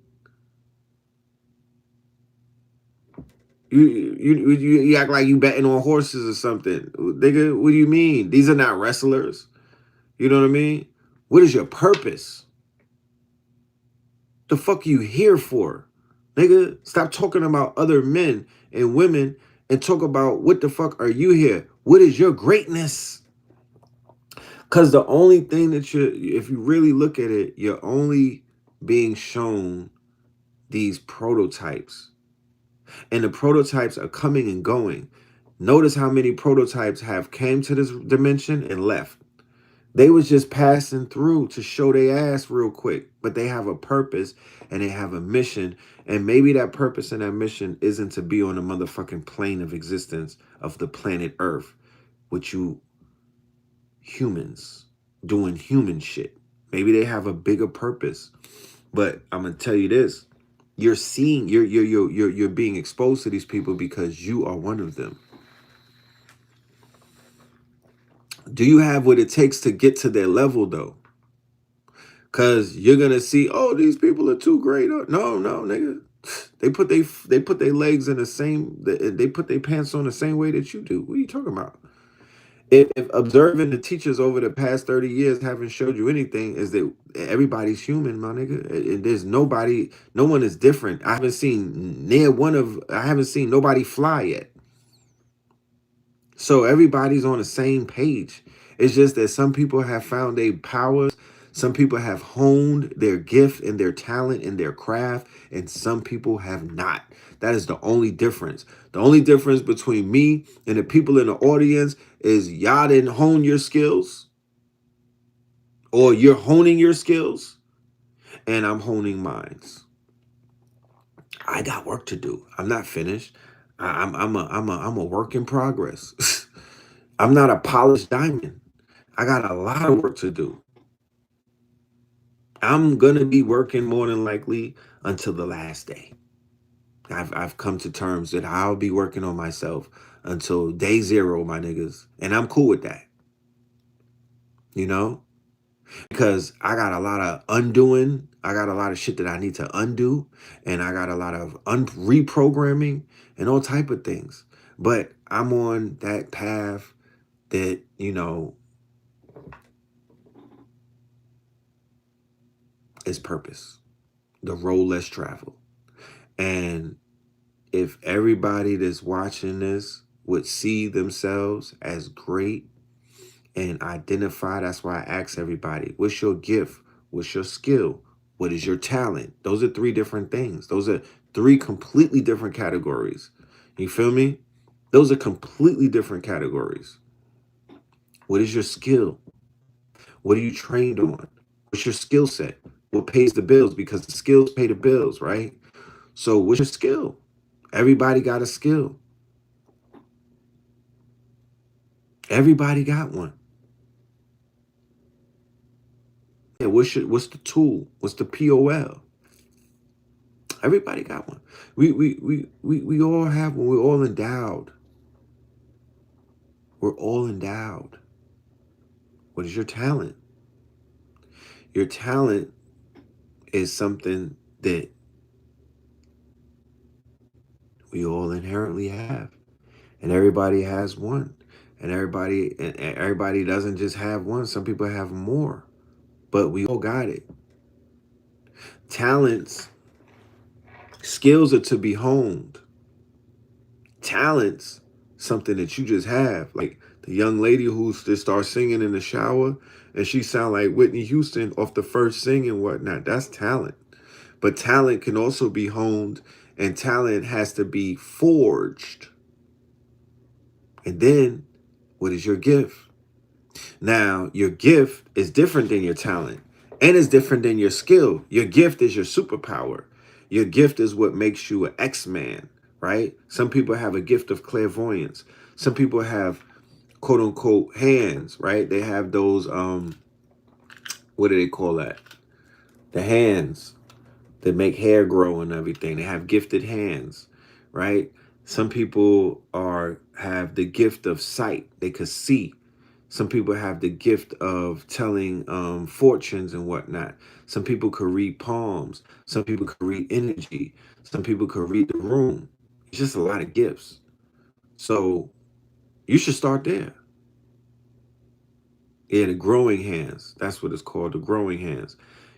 You act like you betting on horses or something. Nigga, what do you mean? These are not wrestlers. You know what I mean? What is your purpose? The fuck are you here for? Nigga, stop talking about other men and women and talk about what the fuck are you here? What is your greatness? Because the only thing that if you really look at it, you're only being shown these prototypes. And the prototypes are coming and going. Notice how many prototypes have came to this dimension and left. They was just passing through to show their ass real quick, but they have a purpose and they have a mission. And maybe that purpose and that mission isn't to be on the motherfucking plane of existence of the planet Earth with you humans doing human shit. Maybe they have a bigger purpose. But I'm gonna tell you this. You're seeing, you're being exposed to these people because you are one of them. Do you have what it takes to get to their level though? Cause you're gonna see, oh, these people are too great. No, nigga. They put their legs in the same. They put their pants on the same way that you do. What are you talking about? If observing the teachers over the past 30 years haven't showed you anything, is that everybody's human, my nigga. And there's nobody, no one is different. I haven't seen nobody fly yet. So everybody's on the same page. It's just that some people have found their powers. Some people have honed their gift and their talent and their craft, and some people have not. That is the only difference. The only difference between me and the people in the audience is y'all didn't hone your skills, or you're honing your skills, and I'm honing mine. I got work to do. I'm not finished. I'm a work in progress. I'm not a polished diamond. I got a lot of work to do. I'm gonna be working more than likely until the last day. I've come to terms that I'll be working on myself until day zero, my niggas. And I'm cool with that. You know? Because I got a lot of undoing. I got a lot of shit that I need to undo. And I got a lot of reprogramming and all type of things. But I'm on that path that, you know, is purpose. The road less traveled. And if everybody that's watching this would see themselves as great and identify, that's why I ask everybody, what's your gift? What's your skill? What is your talent? Those are three different things. Those are three completely different categories. You feel me? Those are completely different categories. What is your skill? What are you trained on? What's your skill set? What pays the bills? Because the skills pay the bills, right? So what's your skill? Everybody got a skill. Everybody got one. Yeah, what's the tool? What's the POL? Everybody got one. We all have one. We're all endowed. We're all endowed. What is your talent? Your talent is something that we all inherently have. And everybody has one. And everybody doesn't just have one. Some people have more. But we all got it. Talents, skills are to be honed. Talents, something that you just have. Like the young lady who just starts singing in the shower and she sound like Whitney Houston off the first sing and whatnot. That's talent. But talent can also be honed, and talent has to be forged. And then, what is your gift? Now, your gift is different than your talent, and it's different than your skill. Your gift is your superpower. Your gift is what makes you an X-Man, right? Some people have a gift of clairvoyance. Some people have quote unquote hands, right? They have those, what do they call that? The hands that make hair grow and everything. They have gifted hands, right? Some people have the gift of sight. They could see. Some people have the gift of telling fortunes and whatnot. Some people could read palms. Some people could read energy. Some people could read the room. It's just a lot of gifts. So you should start there. Yeah, the growing hands. That's what it's called, the growing hands.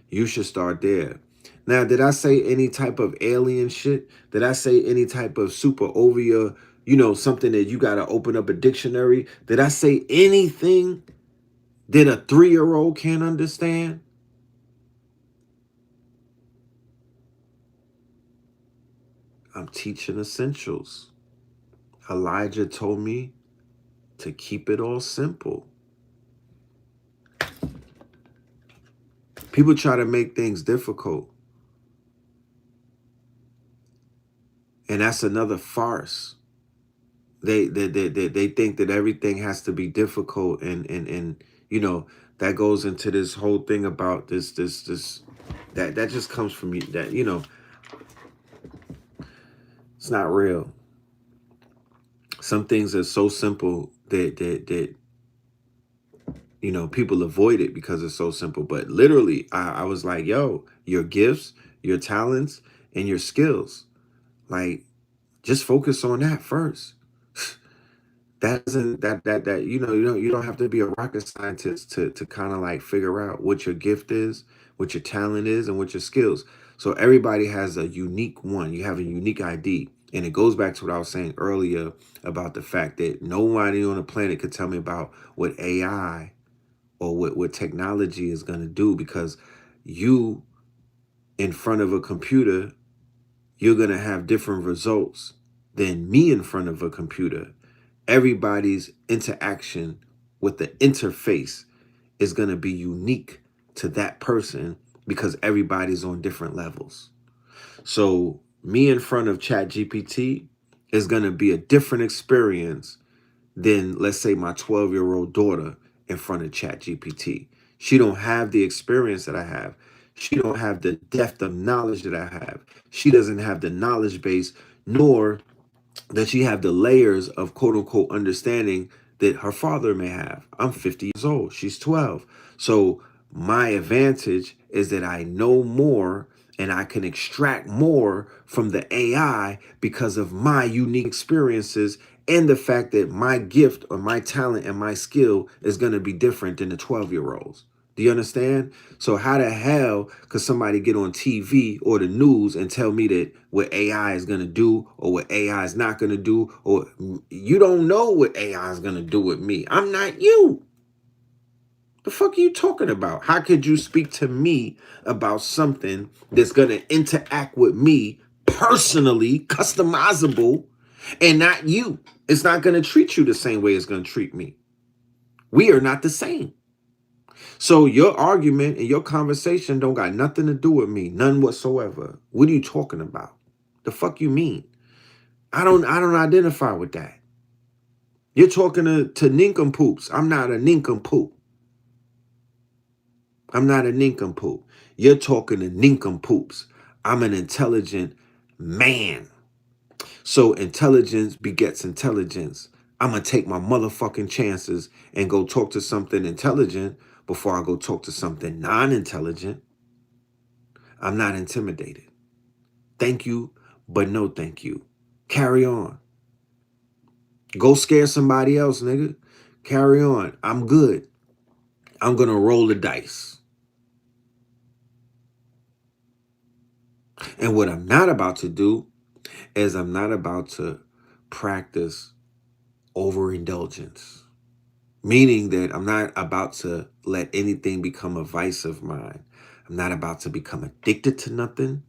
You should start there. Now, did I say any type of alien shit? Did I say any type of super over your, something that you got to open up a dictionary? Did I say anything that a 3-year-old can't understand? I'm teaching essentials. Elijah told me to keep it all simple. People try to make things difficult. And that's another farce. They think that everything has to be difficult, and that goes into this whole thing about this that just comes from you, that it's not real. Some things are so simple that people avoid it because it's so simple. But literally, I was like, yo, your gifts, your talents, and your skills, like, just focus on that first. That doesn't that you don't have to be a rocket scientist to kind of like figure out what your gift is, what your talent is, and what your skills. So everybody has a unique one. You have a unique ID. And it goes back to what I was saying earlier about the fact that nobody on the planet could tell me about what AI or what technology is going to do, because you in front of a computer, you're going to have different results than me in front of a computer. Everybody's interaction with the interface is going to be unique to that person because everybody's on different levels. So me in front of ChatGPT is going to be a different experience than, let's say, my 12-year-old daughter in front of ChatGPT. She don't have the experience that I have. She don't have the depth of knowledge that I have. She doesn't have the knowledge base, nor that she have the layers of quote unquote understanding that her father may have. I'm 50 years old. She's 12. So my advantage is that I know more and I can extract more from the AI because of my unique experiences and the fact that my gift or my talent and my skill is going to be different than the 12-year-olds. Do you understand? So how the hell could somebody get on TV or the news and tell me that what AI is going to do or what AI is not going to do? Or you don't know what AI is going to do with me. I'm not you. The fuck are you talking about? How could you speak to me about something that's going to interact with me personally, customizable, and not you? It's not going to treat you the same way it's going to treat me. We are not the same. So your argument and your conversation don't got nothing to do with me, none whatsoever. What are you talking about? The fuck you mean? I don't identify with that. You're talking to nincompoops. I'm not a nincompoop. I'm not a nincompoop. You're talking to nincompoops. I'm an intelligent man. So intelligence begets intelligence. I'm going to take my motherfucking chances and go talk to something intelligent before I go talk to something non-intelligent. I'm not intimidated. Thank you, but no thank you. Carry on. Go scare somebody else, nigga. Carry on. I'm good. I'm going to roll the dice. And what I'm not about to do is I'm not about to practice overindulgence. Meaning that I'm not about to let anything become a vice of mine. I'm not about to become addicted to nothing.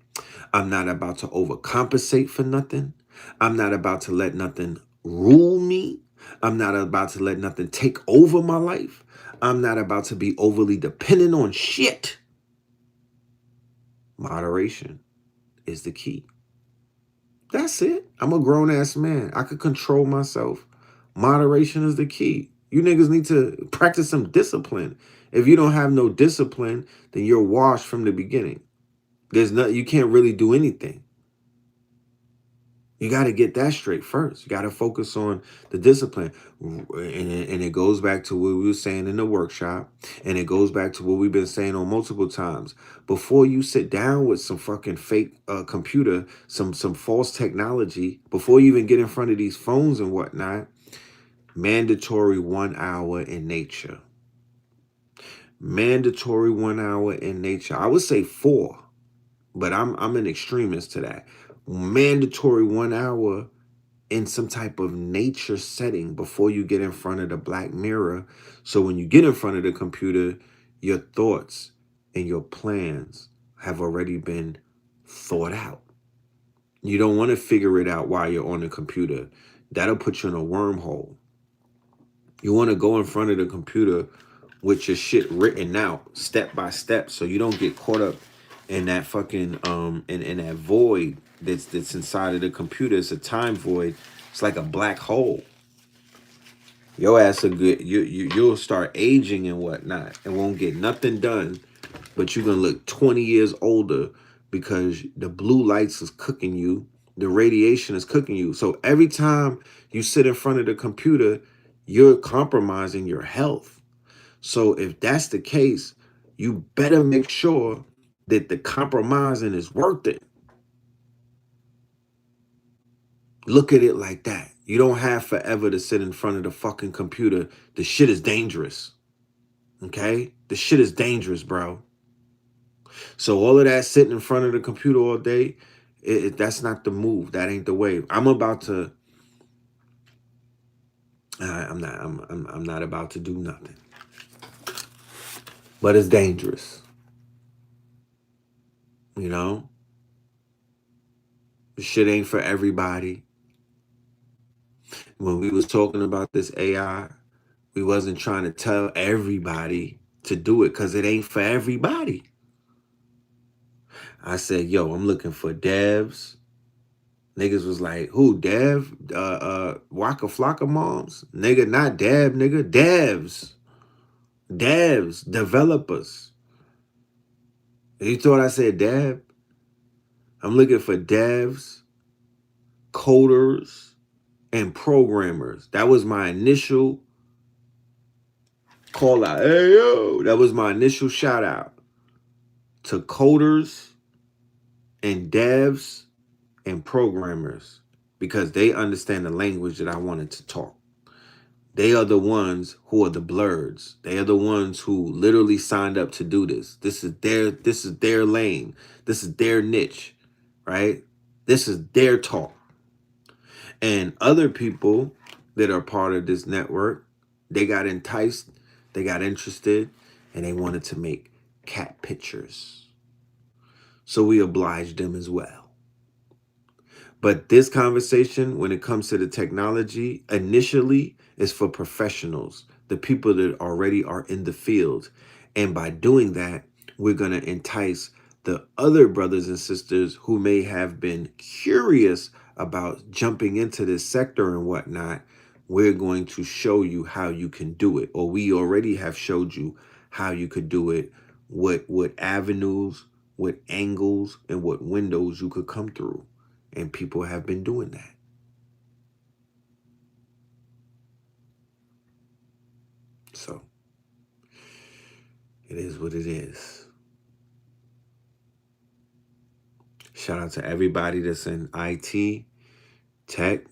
I'm not about to overcompensate for nothing. I'm not about to let nothing rule me. I'm not about to let nothing take over my life. I'm not about to be overly dependent on shit. Moderation is the key. That's it. I'm a grown-ass man. I could control myself. Moderation is the key. You niggas need to practice some discipline. If you don't have no discipline, then you're washed from the beginning. You can't really do anything. You got to get that straight first. You got to focus on the discipline. And it goes back to what we were saying in the workshop. And it goes back to what we've been saying on multiple times. Before you sit down with some fucking fake computer, some false technology, before you even get in front of these phones and whatnot, mandatory 1 hour in nature. Mandatory 1 hour in nature. I would say 4, but I'm an extremist to that. Mandatory 1 hour in some type of nature setting before you get in front of the black mirror. So when you get in front of the computer, your thoughts and your plans have already been thought out. You don't want to figure it out while you're on the computer. That'll put you in a wormhole. You want to go in front of the computer with your shit written out step by step, so you don't get caught up in that fucking in that void that's inside of the computer. It's a time void. It's like a black hole. Your ass you'll start aging and whatnot and won't get nothing done, but you're gonna look 20 years older because the blue lights is cooking you, the radiation is cooking you. So every time you sit in front of the computer, you're compromising your health. So if that's the case, you better make sure that the compromising is worth it. Look at it like that. You don't have forever to sit in front of the fucking computer. The shit is dangerous. Okay? The shit is dangerous, bro. So all of that sitting in front of the computer all day, that's not the move. That ain't the way. I'm about to I'm not about to do nothing. But it's dangerous. You know? The shit ain't for everybody. When we was talking about this AI, we wasn't trying to tell everybody to do it because it ain't for everybody. I said, yo, I'm looking for devs. Niggas was like, who, dev? Waka Flocka moms? Nigga, not dev, nigga. Devs. Devs. Developers. You thought I said dev? I'm looking for devs, coders, and programmers. That was my initial call out. Hey, yo. That was my initial shout out to coders and devs and programmers because they understand the language that I wanted to talk. They are the ones who are the blurs. They are the ones who literally signed up to do this. This is their lane. This is their niche, right? This is their talk. And other people that are part of this network, they got enticed, they got interested, and they wanted to make cat pictures. So we obliged them as well. But this conversation, when it comes to the technology, initially is for professionals, the people that already are in the field. And by doing that, we're going to entice the other brothers and sisters who may have been curious about jumping into this sector and whatnot. We're going to show you how you can do it, or we already have showed you how you could do it, what avenues, what angles, and what windows you could come through. And people have been doing that. So it is what it is. Shout out to everybody that's in IT, tech,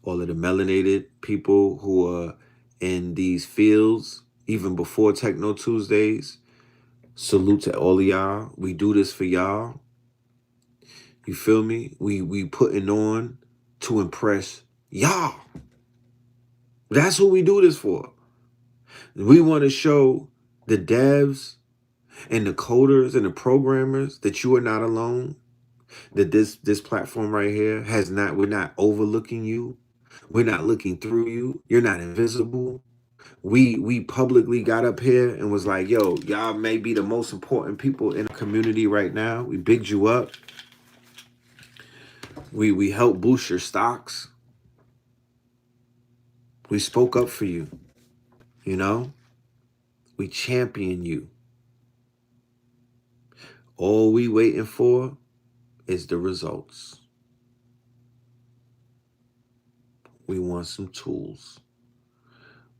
all of the melanated people who are in these fields, even before Techno Tuesdays. Salute to all of y'all. We do this for y'all. You feel me? We putting on to impress y'all. That's who we do this for. We want to show the devs and the coders and the programmers that you are not alone, that this platform right here we're not overlooking you. We're not looking through you. You're not invisible. We publicly got up here and was like, yo, y'all may be the most important people in the community right now. We bigged you up. We helped boost your stocks. We spoke up for you. You know? We champion you. All we waiting for is the results. We want some tools.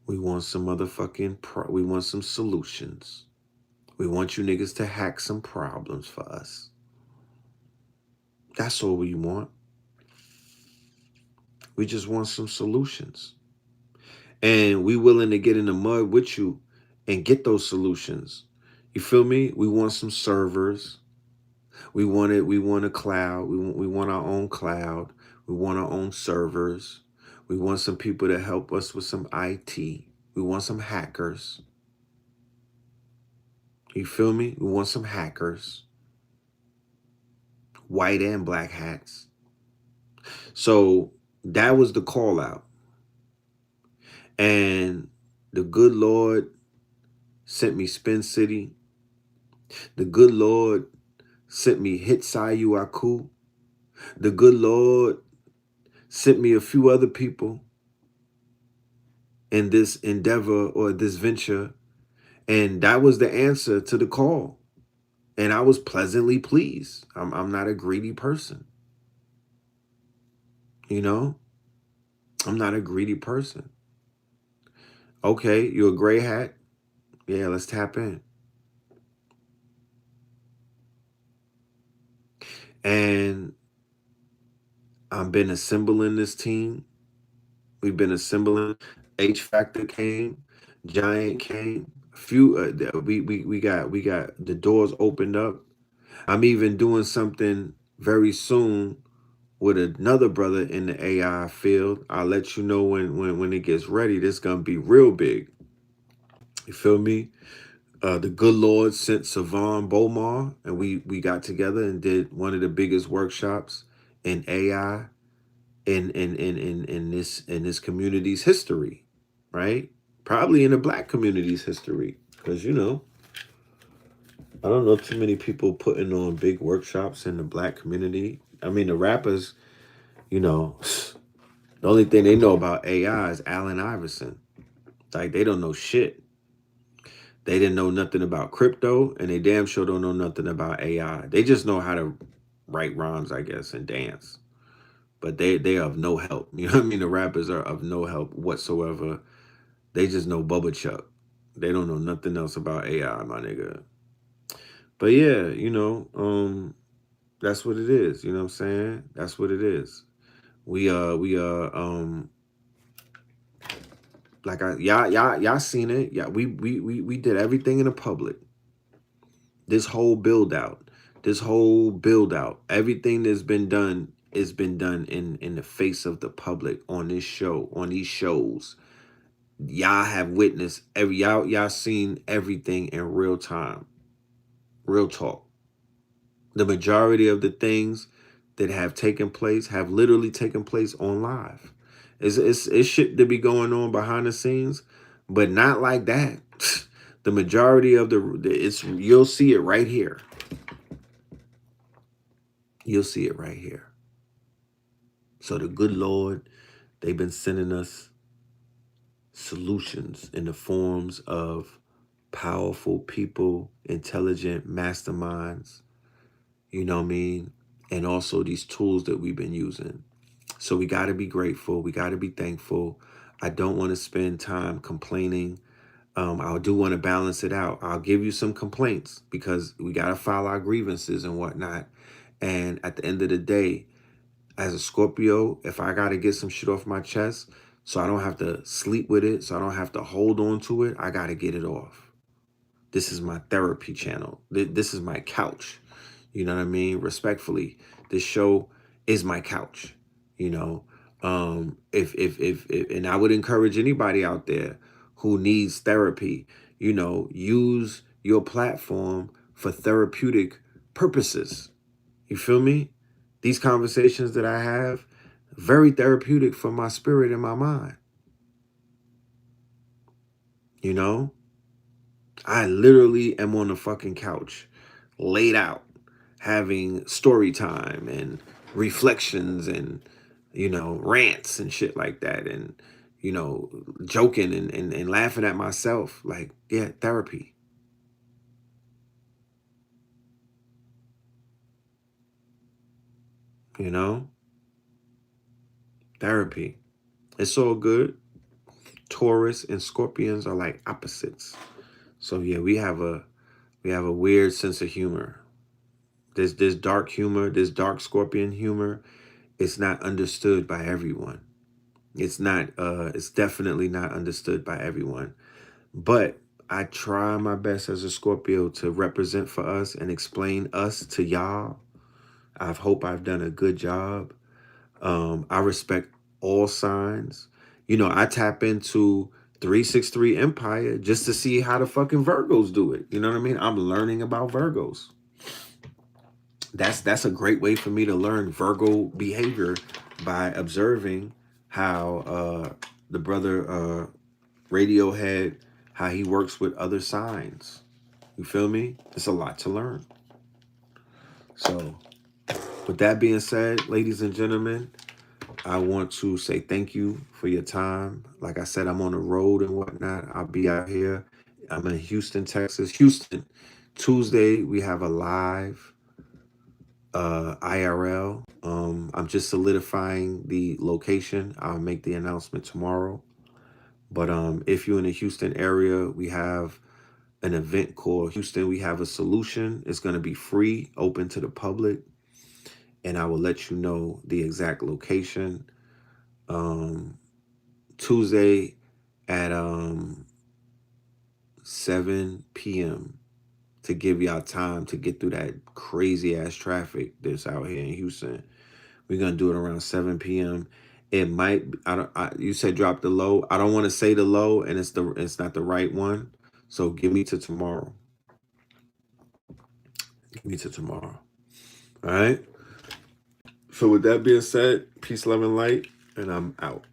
We want some motherfucking, we want some solutions. We want you niggas to hack some problems for us. That's all we want. We just want some solutions. And we willing to get in the mud with you and get those solutions. You feel me? We want some servers. We want it. We want a cloud. We want our own cloud. We want our own servers. We want some people to help us with some IT. We want some hackers. You feel me? We want some hackers. White and black hats. So that was the call out. And the good Lord sent me Spin City. The good Lord sent me Hitsayu Aku. The good Lord sent me a few other people in this endeavor or this venture. And that was the answer to the call. And I was pleasantly pleased. I'm not a greedy person. You know? I'm not a greedy person. Okay, you're a gray hat? Yeah, let's tap in. And I've been assembling this team. We've been assembling. H Factor came, Giant came. A few we got the doors opened up. I'm even doing something very soon with another brother in the AI field. I'll let you know when it gets ready. This gonna be real big. You feel me? The good Lord sent Savon Bomar, and we got together and did one of the biggest workshops in AI in this community's history, right? Probably in the black community's history, because I don't know too many people putting on big workshops in the black community. I mean, the rappers, the only thing they know about AI is Allen Iverson. Like, they don't know shit. They didn't know nothing about crypto, and they damn sure don't know nothing about AI. They just know how to write rhymes, I guess, and dance. But they are of no help. You know what I mean? The rappers are of no help whatsoever. They just know Bubba Chuck. They don't know nothing else about AI, my nigga. But yeah, that's what it is. You know what I'm saying? That's what it is. We like y'all seen it. Yeah, we did everything in the public. This whole build out. Everything that's been done has been done in the face of the public on this show, on these shows. Y'all have witnessed y'all seen everything in real time. Real talk. The majority of the things that have taken place have literally taken place on live. It's shit that be going on behind the scenes, but not like that. The majority of you'll see it right here. You'll see it right here. So the good Lord, they've been sending us solutions in the forms of powerful people, intelligent masterminds, you know what I mean? And also these tools that we've been using. So we got to be grateful. We got to be thankful. I don't want to spend time complaining. I do want to balance it out. I'll give you some complaints because we got to file our grievances and whatnot. And at the end of the day, as a Scorpio, if I got to get some shit off my chest so I don't have to sleep with it, so I don't have to hold on to it, I got to get it off. This is my therapy channel. This is my couch. You know what I mean? Respectfully, this show is my couch. You know, if and I would encourage anybody out there who needs therapy, use your platform for therapeutic purposes. You feel me? These conversations that I have, very therapeutic for my spirit and my mind. You know, I literally am on the fucking couch, laid out, having story time and reflections and, rants and shit like that. And, joking and laughing at myself. Like, yeah, therapy. Therapy. It's all good. Taurus and Scorpions are like opposites. So yeah, we have a weird sense of humor. This dark humor, this dark Scorpion humor, it's not understood by everyone. It's definitely not understood by everyone. But I try my best as a Scorpio to represent for us and explain us to y'all. I hope I've done a good job. I respect all signs. You know, I tap into 363 Empire just to see how the fucking Virgos do it. You know what I mean? I'm learning about Virgos. That's a great way for me to learn Virgo behavior by observing how the brother Radiohead, how he works with other signs. You feel me? It's a lot to learn. So, with that being said, ladies and gentlemen, I want to say thank you for your time. Like I said, I'm on the road and whatnot. I'll be out here. I'm in Houston, Texas. Houston, Tuesday, we have a live IRL. I'm just solidifying the location. I'll make the announcement tomorrow. But if you're in the Houston area, we have an event called Houston We Have a Solution. It's going to be free, open to the public. And I will let you know the exact location. Tuesday at 7 p.m. to give y'all time to get through that crazy ass traffic that's out here in Houston. We're gonna do it around 7 p.m. It might. You said drop the low. I don't want to say the low, and it's not the right one. So give me to tomorrow. Give me to tomorrow. All right. So with that being said, peace, love, and light, and I'm out.